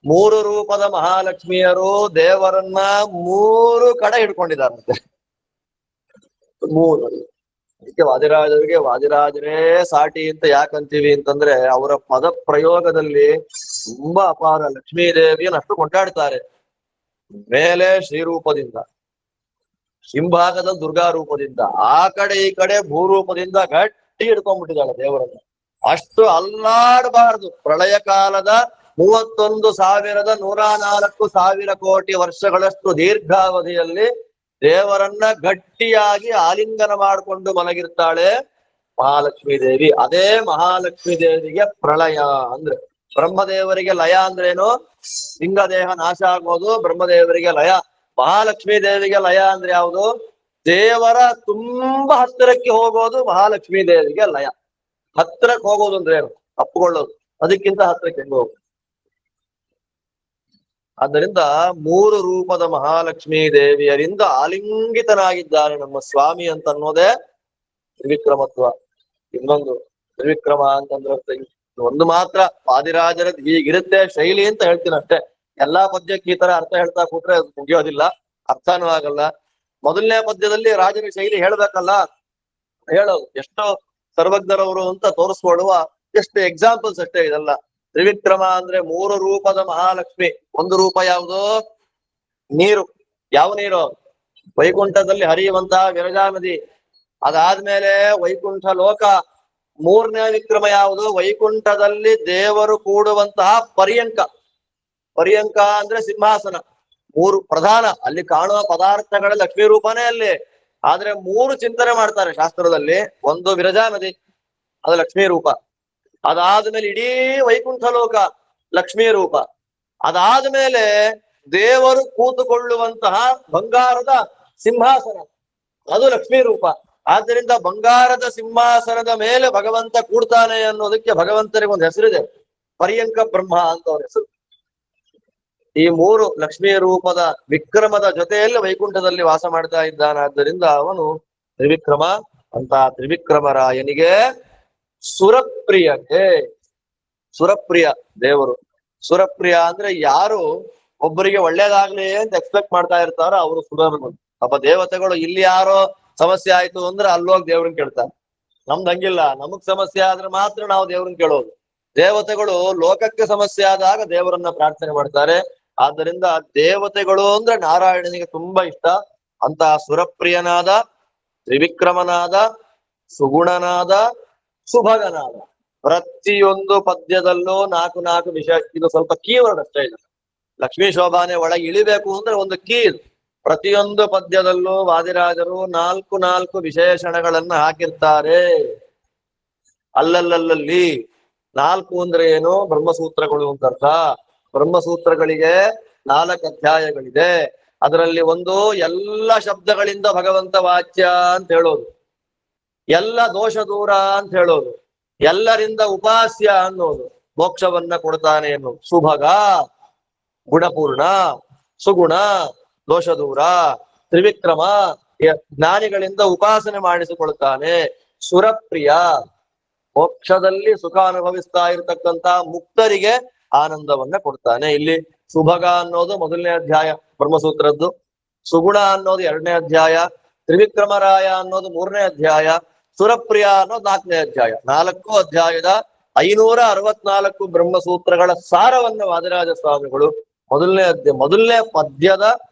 A: 3 ರೂಪದ ಮಹಾಲಕ್ಷ್ಮಿಯರು ದೇವರನ್ನ 3 ಕಡೆ ಹಿಡ್ಕೊಂಡಿದ್ದಾರಂತೆ. 3. ಅದಕ್ಕೆ ವಾದಿರಾಜರಿಗೆ ವಾದಿರಾಜರೇ ಸಾಟಿ ಅಂತ ಯಾಕಂತೀವಿ ಅಂತಂದ್ರೆ ಅವರ ಪದ ಪ್ರಯೋಗದಲ್ಲಿ ತುಂಬಾ ಅಪಾರ. ಲಕ್ಷ್ಮೀ ದೇವಿಯನ್ನು ಅಷ್ಟು ಕೊಂಡಾಡ್ತಾರೆ. ಮೇಲೆ ಶ್ರೀರೂಪದಿಂದ, ಹಿಂಭಾಗದ ದುರ್ಗಾ ರೂಪದಿಂದ, ಆ ಕಡೆ ಈ ಕಡೆ ಭೂರೂಪದಿಂದ ಗಟ್ಟಿ ಹಿಡ್ಕೊಂಡ್ಬಿಟ್ಟಿದ್ದಾಳೆ ದೇವರನ್ನ. ಅಷ್ಟು ಅಲ್ಲಾಡಬಾರದು. ಪ್ರಳಯ ಕಾಲದ 31,104 ಕೋಟಿ ವರ್ಷಗಳಷ್ಟು ದೀರ್ಘಾವಧಿಯಲ್ಲಿ ದೇವರನ್ನ ಗಟ್ಟಿಯಾಗಿ ಆಲಿಂಗನ ಮಾಡಿಕೊಂಡು ಮಲಗಿರ್ತಾಳೆ ಮಹಾಲಕ್ಷ್ಮೀ ದೇವಿ. ಅದೇ ಮಹಾಲಕ್ಷ್ಮೀ ದೇವಿಗೆ ಪ್ರಳಯ ಅಂದ್ರೆ. ಬ್ರಹ್ಮದೇವರಿಗೆ ಲಯ ಅಂದ್ರೇನು? ಲಿಂಗದೇಹ ನಾಶ ಆಗೋದು ಬ್ರಹ್ಮದೇವರಿಗೆ ಲಯ. ಮಹಾಲಕ್ಷ್ಮೀ ದೇವಿಗೆ ಲಯ ಅಂದ್ರೆ ಯಾವುದು? ದೇವರ ತುಂಬಾ ಹತ್ತಿರಕ್ಕೆ ಹೋಗೋದು ಮಹಾಲಕ್ಷ್ಮೀ ದೇವಿಗೆ ಲಯ. ಹತ್ತಿರಕ್ಕೆ ಹೋಗೋದು ಅಂದ್ರೆ ಏನು? ಅಪ್ಪುಕೊಳ್ಳೋದು. ಅದಕ್ಕಿಂತ ಹತ್ತಿರಕ್ಕೆ ಹೆಂಗ್ ಹೋಗೋದು? ಆದ್ದರಿಂದ ಮೂರು ರೂಪದ ಮಹಾಲಕ್ಷ್ಮೀ ದೇವಿಯರಿಂದ ಆಲಿಂಗಿತನಾಗಿದ್ದಾನೆ ನಮ್ಮ ಸ್ವಾಮಿ ಅಂತ ಅನ್ನೋದೇ ತ್ರಿವಿಕ್ರಮತ್ವ. ಇನ್ನೊಂದು ತ್ರಿವಿಕ್ರಮ ಅಂತಂದ್ರೆ ಒಂದು ಮಾತ್ರ ವಾದಿರಾಜರ ಹೀಗಿರುತ್ತೆ ಶೈಲಿ ಅಂತ ಹೇಳ್ತೀನಿ ಅಷ್ಟೇ. ಎಲ್ಲಾ ಪದ್ಯಕ್ಕೆ ಈ ತರ ಅರ್ಥ ಹೇಳ್ತಾ ಕೂತ್ರೆ ಅದು ಮುಗಿಯೋದಿಲ್ಲ, ಅರ್ಥನೂ ಆಗಲ್ಲ. ಮೊದಲನೇ ಪದ್ಯದಲ್ಲಿ ರಾಜರ ಶೈಲಿ ಹೇಳ್ಬೇಕಲ್ಲ, ಹೇಳೋದು ಎಷ್ಟೋ ಸರ್ವಜ್ಞರವರು ಅಂತ ತೋರಿಸ್ಕೊಳ್ಳುವ ಎಷ್ಟು ಎಕ್ಸಾಂಪಲ್ಸ್ ಅಷ್ಟೇ ಇದೆಲ್ಲ. ತ್ರಿವಿಕ್ರಮ ಅಂದ್ರೆ ಮೂರು ರೂಪದ ಮಹಾಲಕ್ಷ್ಮಿ. ಒಂದು ರೂಪ ಯಾವುದು? ನೀರು. ಯಾವ ನೀರು? ವೈಕುಂಠದಲ್ಲಿ ಹರಿಯುವಂತಹ ವಿರಜಾ ನದಿ. ಅದಾದ್ಮೇಲೆ ವೈಕುಂಠ ಲೋಕ. ಮೂರನೇ ವಿಕ್ರಮ ಯಾವುದು? ವೈಕುಂಠದಲ್ಲಿ ದೇವರು ಕೂಡುವಂತಹ ಪರ್ಯಂಕ. ಪರ್ಯಂಕ ಅಂದ್ರೆ ಸಿಂಹಾಸನ. ಮೂರು ಪ್ರಧಾನ ಅಲ್ಲಿ ಕಾಣುವ ಪದಾರ್ಥಗಳ ಲಕ್ಷ್ಮೀ ರೂಪನೇ ಅಲ್ಲಿ. ಆದ್ರೆ ಮೂರು ಚಿಂತನೆ ಮಾಡ್ತಾರೆ ಶಾಸ್ತ್ರದಲ್ಲಿ. ಒಂದು ವಿರಜಾ ನದಿ, ಅದು ಲಕ್ಷ್ಮೀ ರೂಪ. ಅದಾದ್ಮೇಲೆ ಇಡೀ ವೈಕುಂಠ ಲೋಕ ಲಕ್ಷ್ಮೀ ರೂಪ. ಅದಾದ್ಮೇಲೆ ದೇವರು ಕೂತುಕೊಳ್ಳುವಂತಹ ಬಂಗಾರದ ಸಿಂಹಾಸನ, ಅದು ಲಕ್ಷ್ಮೀ ರೂಪ. ಆದ್ದರಿಂದ ಬಂಗಾರದ ಸಿಂಹಾಸನದ ಮೇಲೆ ಭಗವಂತ ಕೂಡ್ತಾನೆ ಅನ್ನೋದಕ್ಕೆ ಭಗವಂತನಿಗೆ ಒಂದು ಹೆಸರಿದೆ, ಪರ್ಯಂಕ ಬ್ರಹ್ಮ ಅಂತ ಅವ್ರ ಹೆಸರು. ಈ ಮೂರು ಲಕ್ಷ್ಮೀ ರೂಪದ ವಿಕ್ರಮದ ಜೊತೆಯಲ್ಲಿ ವೈಕುಂಠದಲ್ಲಿ ವಾಸ ಮಾಡ್ತಾ ಇದ್ದಾನಾದ್ದರಿಂದ ಅವನು ತ್ರಿವಿಕ್ರಮ. ಅಂತ ತ್ರಿವಿಕ್ರಮರಾಯನಿಗೆ ಸುರಪ್ರಿಯತೆ. ಸುರಪ್ರಿಯ ದೇವರು. ಸುರಪ್ರಿಯ ಅಂದ್ರೆ ಯಾರು ಒಬ್ಬರಿಗೆ ಒಳ್ಳೇದಾಗ್ಲಿ ಅಂತ ಎಕ್ಸ್ಪೆಕ್ಟ್ ಮಾಡ್ತಾ ಇರ್ತಾರೋ ಅವರು ಸುರರು. ಅಪ್ಪ ದೇವತೆಗಳು ಇಲ್ಲಿ ಯಾರೋ ಸಮಸ್ಯೆ ಆಯ್ತು ಅಂದ್ರೆ ಅಲ್ಲೋಗಿ ದೇವ್ರನ್ನ ಕೇಳ್ತಾರೆ. ನಮ್ದು ಹಂಗಿಲ್ಲ, ನಮಗ್ ಸಮಸ್ಯೆ ಆದ್ರೆ ಮಾತ್ರ ನಾವು ದೇವ್ರನ್ನ ಕೇಳೋದು. ದೇವತೆಗಳು ಲೋಕಕ್ಕೆ ಸಮಸ್ಯೆ ಆದಾಗ ದೇವರನ್ನ ಪ್ರಾರ್ಥನೆ ಮಾಡ್ತಾರೆ. ಆದ್ದರಿಂದ ದೇವತೆಗಳು ಅಂದ್ರೆ ನಾರಾಯಣನಿಗೆ ತುಂಬಾ ಇಷ್ಟ. ಅಂತ ಸುರಪ್ರಿಯನಾದ, ತ್ರಿವಿಕ್ರಮನಾದ, ಸುಗುಣನಾದ, ಸುಭಗನಾದ. ಪ್ರತಿಯೊಂದು ಪದ್ಯದಲ್ಲೂ ನಾಲ್ಕು ನಾಲ್ಕು ವಿಷಯ. ಇದು ಸ್ವಲ್ಪ ಕೀವರ್ಡ್ ಅಷ್ಟೇ. ಇದು ಲಕ್ಷ್ಮೀ ಶೋಭಾನೆ ಒಳಗೆ ಇಳಿಬೇಕು ಅಂದ್ರೆ ಒಂದು ಕೀ ಇದು. ಪ್ರತಿಯೊಂದು ಪದ್ಯದಲ್ಲೂ ವಾದಿರಾಜರು ನಾಲ್ಕು ನಾಲ್ಕು ವಿಶೇಷಣಗಳನ್ನ ಹಾಕಿರ್ತಾರೆ ಅಲ್ಲಲ್ಲಲ್ಲಿ. ನಾಲ್ಕು ಅಂದ್ರೆ ಏನು? ಬ್ರಹ್ಮಸೂತ್ರಗಳು ಅಂತ ಅರ್ಥ. ಬ್ರಹ್ಮಸೂತ್ರಗಳಿಗೆ 4 ಅಧ್ಯಾಯಗಳಿದೆ. ಅದರಲ್ಲಿ ಒಂದು ಎಲ್ಲ ಶಬ್ದಗಳಿಂದ ಭಗವಂತ ವಾಚ್ಯ ಅಂತ ಹೇಳೋದು, ಎಲ್ಲ ದೋಷ ದೂರ ಅಂತ ಹೇಳೋದು, ಎಲ್ಲರಿಂದ ಉಪಾಸ್ಯ ಅನ್ನೋದು, ಮೋಕ್ಷವನ್ನ ಕೊಡ್ತಾನೆ ಅನ್ನೋದು. ಸುಭಗ ಗುಣಪೂರ್ಣ, ಸುಗುಣ ದೋಷ ದೂರ, ತ್ರಿವಿಕ್ರಮ ಜ್ಞಾನಿಗಳಿಂದ ಉಪಾಸನೆ ಮಾಡಿಸಿಕೊಳ್ತಾನೆ, ಸುರಪ್ರಿಯ ಮೋಕ್ಷದಲ್ಲಿ ಸುಖ ಅನುಭವಿಸ್ತಾ ಇರತಕ್ಕಂತ ಮುಕ್ತರಿಗೆ ಆನಂದವನ್ನ ಕೊಡ್ತಾನೆ. ಇಲ್ಲಿ ಸುಭಗ ಅನ್ನೋದು 1ನೇ ಅಧ್ಯಾಯ ಬ್ರಹ್ಮಸೂತ್ರದ್ದು, ಸುಗುಣ ಅನ್ನೋದು 2ನೇ ಅಧ್ಯಾಯ, ತ್ರಿವಿಕ್ರಮರಾಯ ಅನ್ನೋದು 3ನೇ ಅಧ್ಯಾಯ, ಸುರಪ್ರಿಯ ಅನ್ನೋದು 4ನೇ ಅಧ್ಯಾಯ. 4 ಅಧ್ಯಾಯದ 564 ಬ್ರಹ್ಮಸೂತ್ರಗಳ ಸಾರವನ್ನ ವಾದಿರಾಜ ಸ್ವಾಮಿಗಳು ಮೊದಲನೇ ಪದ್ಯದ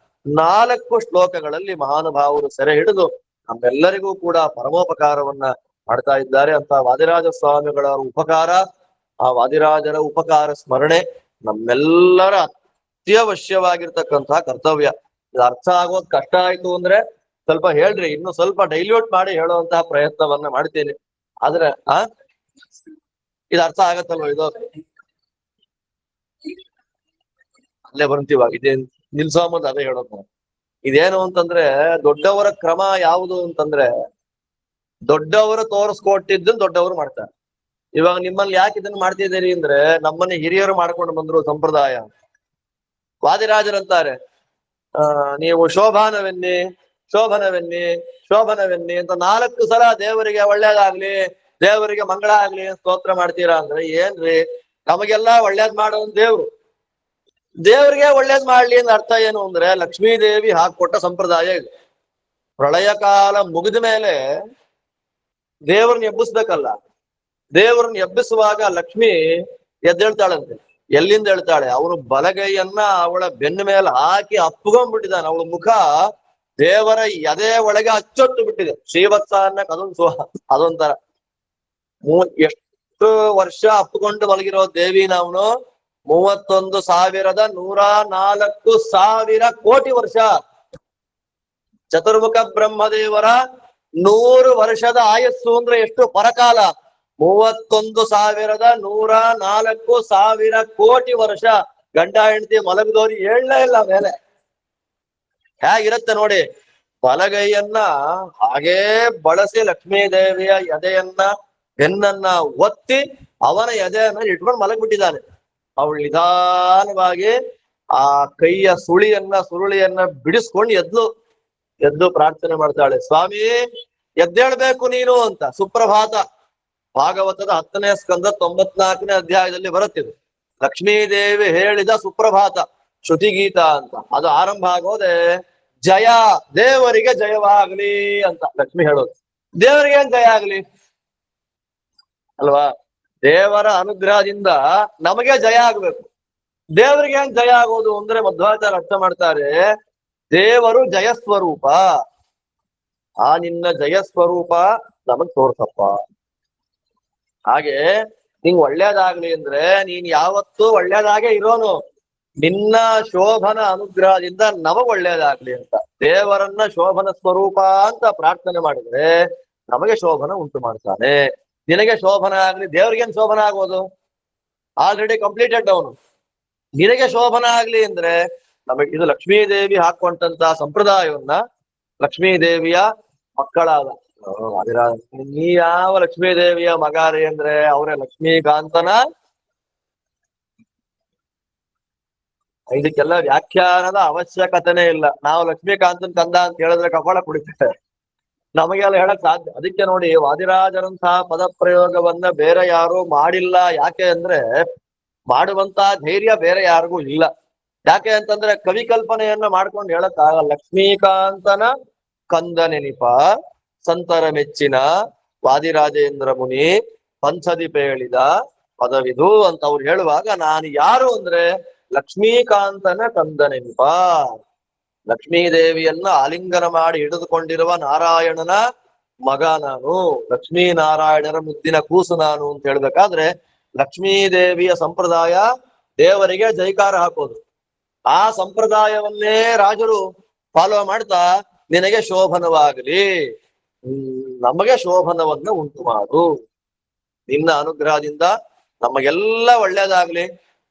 A: 4 ಶ್ಲೋಕಗಳಲ್ಲಿ ಮಹಾನುಭಾವರು ಸೆರೆ ಹಿಡಿದು ನಮ್ಮೆಲ್ಲರಿಗೂ ಕೂಡ ಪರಮೋಪಕಾರವನ್ನ ಮಾಡ್ತಾ ಇದ್ದಾರೆ. ಅಂತ ವಾದಿರಾಜ ಸ್ವಾಮಿಗಳ ಉಪಕಾರ, ಆ ವಾದಿರಾಜರ ಉಪಕಾರ ಸ್ಮರಣೆ ನಮ್ಮೆಲ್ಲರ ಅತ್ಯವಶ್ಯವಾಗಿರ್ತಕ್ಕಂತಹ ಕರ್ತವ್ಯ. ಇದು ಅರ್ಥ ಆಗೋದ್ ಕಷ್ಟ ಆಯ್ತು ಅಂದ್ರೆ ಸ್ವಲ್ಪ ಹೇಳ್ರಿ, ಇನ್ನು ಸ್ವಲ್ಪ ಡೈಲ್ಯೂಟ್ ಮಾಡಿ ಹೇಳುವಂತಹ ಪ್ರಯತ್ನವನ್ನ ಮಾಡ್ತೀನಿ. ಆದ್ರೆ ಇದು ಅರ್ಥ ಆಗತ್ತಲ್ವ? ಇದು ಅಲ್ಲೇ ಬರ್ತೀವ. ಇದೇನ್ ನಿಲ್ಸೋಮದ್ ಅದೇ ಹೇಳೋದು. ಇದೇನು ಅಂತಂದ್ರೆ ದೊಡ್ಡವರ ಕ್ರಮ ಯಾವುದು ಅಂತಂದ್ರೆ ದೊಡ್ಡವರು ತೋರಿಸ್ಕೊಟ್ಟಿದ್ದನ್ನು ದೊಡ್ಡವರು ಮಾಡ್ತಾರೆ. ಇವಾಗ ನಿಮ್ಮಲ್ಲಿ ಯಾಕೆ ಇದನ್ನ ಮಾಡ್ತಿದ್ದೀರಿ ಅಂದ್ರೆ ನಮ್ಮನ್ನ ಹಿರಿಯರು ಮಾಡ್ಕೊಂಡು ಬಂದ್ರು ಸಂಪ್ರದಾಯ. ವಾದಿರಾಜರಂತಾರೆ ನೀವು ಶೋಭಾನವೆನ್ನಿ ಶೋಭನವೆನ್ನಿ ಶೋಭನವೆನ್ನಿ ಅಂತ 4 ಸಲ ದೇವರಿಗೆ ಒಳ್ಳೇದಾಗ್ಲಿ, ದೇವರಿಗೆ ಮಂಗಳ ಆಗ್ಲಿ ಸ್ತೋತ್ರ ಮಾಡ್ತೀರಾ ಅಂದ್ರೆ ಏನ್ರಿ? ನಮಗೆಲ್ಲ ಒಳ್ಳೇದ್ ಮಾಡೋನ್ ದೇವ್ರು, ದೇವ್ರಿಗೆ ಒಳ್ಳೇದ್ ಮಾಡ್ಲಿ ಅಂತ ಅರ್ಥ ಏನು ಅಂದ್ರೆ ಲಕ್ಷ್ಮೀ ದೇವಿ ಹಾಕೊಟ್ಟ ಸಂಪ್ರದಾಯ ಇದು. ಪ್ರಳಯ ಕಾಲ ಮುಗಿದ ಮೇಲೆ ದೇವ್ರನ್ನ ಎಬ್ಬಿಸ್ಬೇಕಲ್ಲ. ದೇವ್ರನ್ನ ಎಬ್ಬಿಸುವಾಗ ಲಕ್ಷ್ಮಿ ಎದ್ದೇಳ್ತಾಳಂತೆ. ಎಲ್ಲಿಂದ ಹೇಳ್ತಾಳೆ? ಅವನು ಬಲಗೈಯನ್ನ ಅವಳ ಬೆನ್ನ ಮೇಲೆ ಹಾಕಿ ಅಪ್ಪುಗೊಂಡ್ಬಿಟ್ಟಿದ್ದಾನೆ. ಅವಳ ಮುಖ ದೇವರ ಎದೆ ಒಳಗೆ ಅಚ್ಚೊತ್ತು ಬಿಟ್ಟಿದೆ. ಶ್ರೀವತ್ಸ ಅದೊಂಥರ ಎಷ್ಟು ವರ್ಷ ಅಪ್ಪುಕೊಂಡು ಮಲಗಿರೋ ದೇವಿ ನಾವ್ನು 31,104 ಕೋಟಿ ವರ್ಷ. ಚತುರ್ಮುಖ ಬ್ರಹ್ಮದೇವರ 100 ವರ್ಷದ ಆಯಸ್ಸು ಅಂದ್ರೆ ಎಷ್ಟು ಪರಕಾಲ? 31,104 ಕೋಟಿ ವರ್ಷ. ಗಂಡ ಹೆಂಡತಿ ಮಲಗಿದವ್ರು ಹೇಳಲೇ ಇಲ್ಲ ಮೇಲೆ. ಹೇಗಿರುತ್ತೆ ನೋಡಿ. ಬಲಗೈಯನ್ನ ಹಾಗೇ ಬಳಸಿ ಲಕ್ಷ್ಮೀ ದೇವಿಯ ಎದೆಯನ್ನ ಬೆನ್ನನ್ನ ಒತ್ತಿ ಅವನ ಎದೆಯನ್ನ ಇಟ್ಕೊಂಡು ಮಲಗ್ಬಿಟ್ಟಿದ್ದಾನೆ. ಅವಳು ನಿಧಾನವಾಗಿ ಆ ಕೈಯ ಸುರುಳಿಯನ್ನ ಬಿಡಿಸ್ಕೊಂಡು ಎದ್ದು ಪ್ರಾರ್ಥನೆ ಮಾಡ್ತಾಳೆ. ಸ್ವಾಮಿ ಎದ್ದೇಳ್ಬೇಕು ನೀನು ಅಂತ. ಸುಪ್ರಭಾತ ಭಾಗವತದ 10ನೇ ಸ್ಕಂದ 94ನೇ ಅಧ್ಯಾಯದಲ್ಲಿ ಬರುತ್ತಿದೆ. ಲಕ್ಷ್ಮೀದೇವಿ ಹೇಳಿದ ಸುಪ್ರಭಾತ ಶ್ರುತಿಗೀತ ಅಂತ. ಅದು ಆರಂಭ ಆಗೋದೆ ಜಯ, ದೇವರಿಗೆ ಜಯವಾಗ್ಲಿ ಅಂತ ಲಕ್ಷ್ಮಿ ಹೇಳೋದು. ದೇವರಿಗೆ ಏನ್ ಜಯ ಆಗ್ಲಿ ಅಲ್ವಾ? ದೇವರ ಅನುಗ್ರಹದಿಂದ ನಮಗೆ ಜಯ ಆಗ್ಬೇಕು. ದೇವರಿಗೆ ಏನ್ ಜಯ ಆಗೋದು ಅಂದ್ರೆ ಮಧ್ವಾಚಾರ್ಯ ಅರ್ಥ ಮಾಡ್ತಾರೆ, ದೇವರು ಜಯಸ್ವರೂಪ. ಆ ನಿನ್ನ ಜಯಸ್ವರೂಪ ನಮಗ್ ತೋರ್ಸಪ್ಪ. ಹಾಗೆ ನಿಂಗ್ ಒಳ್ಳೇದಾಗ್ಲಿ ಅಂದ್ರೆ ನೀನ್ ಯಾವತ್ತೂ ಒಳ್ಳೇದಾಗೆ ಇರೋನು. ನಿನ್ನ ಶೋಭನ ಅನುಗ್ರಹದಿಂದ ನಮಗ್ ಒಳ್ಳೇದಾಗ್ಲಿ ಅಂತ ದೇವರನ್ನ ಶೋಭನ ಸ್ವರೂಪ ಅಂತ ಪ್ರಾರ್ಥನೆ ಮಾಡಿದ್ರೆ ನಮಗೆ ಶೋಭನ ಉಂಟು ಮಾಡ್ತಾನೆ. ನಿನಗೆ ಶೋಭನ ಆಗ್ಲಿ, ದೇವ್ರಿಗೇನ್ ಶೋಭನ ಆಗೋದು? ಆಲ್ರೆಡಿ ಕಂಪ್ಲೀಟೆಡ್ ಅವನು. ನಿನಗೆ ಶೋಭನ ಆಗ್ಲಿ ಅಂದ್ರೆ ನಮಗೆ ಇದು ಲಕ್ಷ್ಮೀದೇವಿ ಹಾಕೊಂಡಂತ ಸಂಪ್ರದಾಯವನ್ನ ಲಕ್ಷ್ಮೀದೇವಿಯ ಮಕ್ಕಳಾದ ನೀ ಯಾವ ಲಕ್ಷ್ಮೀದೇವಿಯ ಮಗಾರಿ ಅಂದ್ರೆ ಅವರೇ ಲಕ್ಷ್ಮೀಕಾಂತನ. ಇದಕ್ಕೆಲ್ಲ ವ್ಯಾಖ್ಯಾನದ ಅವಶ್ಯಕತೆನೇ ಇಲ್ಲ. ನಾವು ಲಕ್ಷ್ಮೀಕಾಂತನ್ ಕಂದ ಅಂತ ಹೇಳಿದ್ರೆ ಕಪಾಳ ಕುಡಿತೇವೆ, ನಮಗೆಲ್ಲ ಹೇಳಕ್ ಸಾಧ್ಯ. ಅದಕ್ಕೆ ನೋಡಿ ವಾದಿರಾಜರಂತಹ ಪದ ಪ್ರಯೋಗವನ್ನ ಬೇರೆ ಯಾರು ಮಾಡಿಲ್ಲ. ಯಾಕೆ ಅಂದ್ರೆ ಮಾಡುವಂತ ಧೈರ್ಯ ಬೇರೆ ಯಾರಿಗೂ ಇಲ್ಲ. ಯಾಕೆ ಅಂತಂದ್ರೆ ಕವಿ ಕಲ್ಪನೆಯನ್ನ ಮಾಡ್ಕೊಂಡು ಹೇಳಕ್ ಆಗಲ್ಲ. ಲಕ್ಷ್ಮೀಕಾಂತನ ಕಂದ ನೆನಿಪ ಸಂತರ ಮೆಚ್ಚಿನ ವಾದಿರಾಜೇಂದ್ರ ಮುನಿ ಪಂಚದೀಪ ಹೇಳಿದ ಪದವಿದು ಅಂತ ಅವ್ರು ಹೇಳುವಾಗ ನಾನು ಯಾರು ಅಂದ್ರೆ ಲಕ್ಷ್ಮೀಕಾಂತನ ಕಂದ ನೆನಿಪ. ಲಕ್ಷ್ಮೀದೇವಿಯನ್ನ ಆಲಿಂಗನ ಮಾಡಿ ಹಿಡಿದುಕೊಂಡಿರುವ ನಾರಾಯಣನ ಮಗ ನಾನು, ಲಕ್ಷ್ಮೀನಾರಾಯಣರ ಮುದ್ದಿನ ಕೂಸು ನಾನು ಅಂತ ಹೇಳ್ಬೇಕಾದ್ರೆ ಲಕ್ಷ್ಮೀದೇವಿಯ ಸಂಪ್ರದಾಯ ದೇವರಿಗೆ ಜೈಕಾರ ಹಾಕೋದು. ಆ ಸಂಪ್ರದಾಯವನ್ನೇ ರಾಜರು ಫಾಲೋ ಮಾಡ್ತಾ ನಿನಗೆ ಶೋಭನವಾಗಲಿ, ನಮಗೆ ಶೋಭನವನ್ನ ಉಂಟು ಮಾಡು, ನಿನ್ನ ಅನುಗ್ರಹದಿಂದ ನಮಗೆಲ್ಲ ಒಳ್ಳೇದಾಗ್ಲಿ.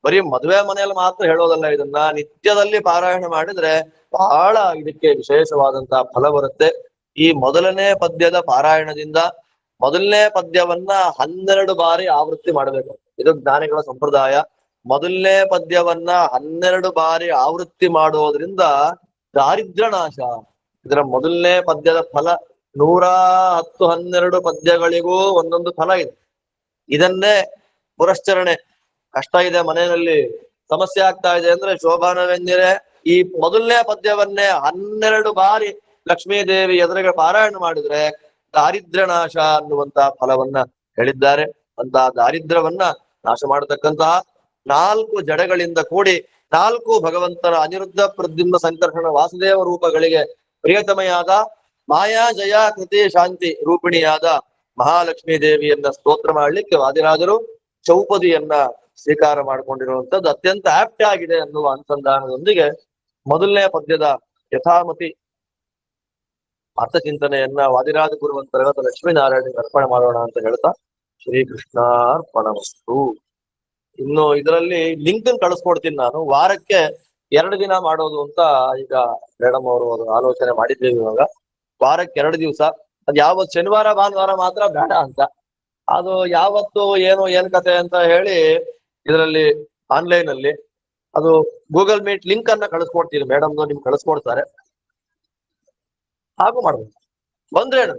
A: ಬರೀ ಮದುವೆ ಮನೆಯಲ್ಲಿ ಮಾತ್ರ ಹೇಳೋದಲ್ಲ, ಇದನ್ನ ನಿತ್ಯದಲ್ಲಿ ಪಾರಾಯಣ ಮಾಡಿದ್ರೆ ಬಹಳ ಇದಕ್ಕೆ ವಿಶೇಷವಾದಂತಹ ಫಲ ಬರುತ್ತೆ. ಈ ಮೊದಲನೇ ಪದ್ಯದ ಪಾರಾಯಣದಿಂದ ಮೊದಲನೇ ಪದ್ಯವನ್ನ 12 ಬಾರಿ ಆವೃತ್ತಿ ಮಾಡಬೇಕು. ಇದು ಜ್ಞಾನಿಗಳ ಸಂಪ್ರದಾಯ. ಮೊದಲನೇ ಪದ್ಯವನ್ನ 12 ಬಾರಿ ಆವೃತ್ತಿ ಮಾಡೋದ್ರಿಂದ ದಾರಿದ್ರ್ಯ ನಾಶ. ಇದರ ಮೊದಲನೇ ಪದ್ಯದ ಫಲ 110, 12 ಪದ್ಯಗಳಿಗೂ ಒಂದೊಂದು ಫಲ ಇದೆ. ಇದನ್ನೇ ಪುರಶ್ಚರಣೆ ಕಷ್ಟ ಇದೆ, ಮನೆಯಲ್ಲಿ ಸಮಸ್ಯೆ ಆಗ್ತಾ ಇದೆ ಅಂದ್ರೆ ಶೋಭಾನವೆಂದಿರೆ ಈ ಮೊದಲನೇ ಪದ್ಯವನ್ನೇ 12 ಬಾರಿ ಲಕ್ಷ್ಮೀದೇವಿ ಎದುರಿಗೆ ಪಾರಾಯಣ ಮಾಡಿದ್ರೆ ದಾರಿದ್ರ್ಯ ನಾಶ ಅನ್ನುವಂತ ಫಲವನ್ನ ಹೇಳಿದ್ದಾರೆ. ಅಂತ ದಾರಿದ್ರ್ಯವನ್ನ ನಾಶ ಮಾಡತಕ್ಕಂತಹ 4 ಜಡಗಳಿಂದ ಕೂಡಿ 4 ಭಗವಂತನ ಅನಿರುದ್ಧ ಪ್ರದ್ಯುಮ್ನ ಸಂಕರ್ಷಣ ವಾಸುದೇವ ರೂಪಗಳಿಗೆ ಪ್ರಿಯತಮೆಯಾದ ಮಾಯಾ ಜಯ ಕೃತಿ ಶಾಂತಿ ರೂಪಿಣಿಯಾದ ಮಹಾಲಕ್ಷ್ಮೀ ದೇವಿಯನ್ನ ಸ್ತೋತ್ರ ಮಾಡ್ಲಿಕ್ಕೆ ವಾದಿರಾಜರು ಚೌಪದಿಯನ್ನ ಸ್ವೀಕಾರ ಮಾಡಿಕೊಂಡಿರುವಂತದ್ದು ಅತ್ಯಂತ ಆಪ್ಟ್ ಆಗಿದೆ ಅನ್ನುವ ಅನುಸಂಧಾನದೊಂದಿಗೆ ಮೊದಲನೇ ಪದ್ಯದ ಯಥಾಮತಿ ಅರ್ಥಚಿಂತನೆಯನ್ನ ವಾದಿರಾಜ ಗುರುವಂತರ್ಗತ ಲಕ್ಷ್ಮೀನಾರಾಯಣ ಅರ್ಪಣೆ ಮಾಡೋಣ ಅಂತ ಹೇಳ್ತಾ ಶ್ರೀಕೃಷ್ಣಾರ್ಪಣಮಸ್ತು. ಇನ್ನು ಇದರಲ್ಲಿ ಲಿಂಕ್ ಕಳಿಸ್ಕೊಡ್ತೀನಿ ನಾನು. ವಾರಕ್ಕೆ 2 ದಿನ ಮಾಡೋದು ಅಂತ ಈಗ ಮೇಡಮ್ ಅವರು ಆಲೋಚನೆ ಮಾಡಿದ್ದೇವೆ. ಇವಾಗ ವಾರಕ್ಕೆ 2 ದಿವಸ. ಅದ್ ಯಾವತ್ತು ಶನಿವಾರ ಭಾನುವಾರ ಮಾತ್ರ ಬೇಡ ಅಂತ, ಅದು ಯಾವತ್ತು ಏನ್ ಕತೆ ಅಂತ ಹೇಳಿ ಇದರಲ್ಲಿ ಆನ್ಲೈನ್ ಅಲ್ಲಿ ಅದು ಗೂಗಲ್ ಮೀಟ್ ಲಿಂಕ್ ಅನ್ನ ಕಳಿಸ್ಕೊಡ್ತೀನಿ. ಮೇಡಮ್ ನಿಮ್ಗೆ ಕಳಿಸ್ಕೊಡ್ತಾರೆ, ಹಾಗೂ ಮಾಡ್ಬೋದು. ಬಂದ್ರೇನು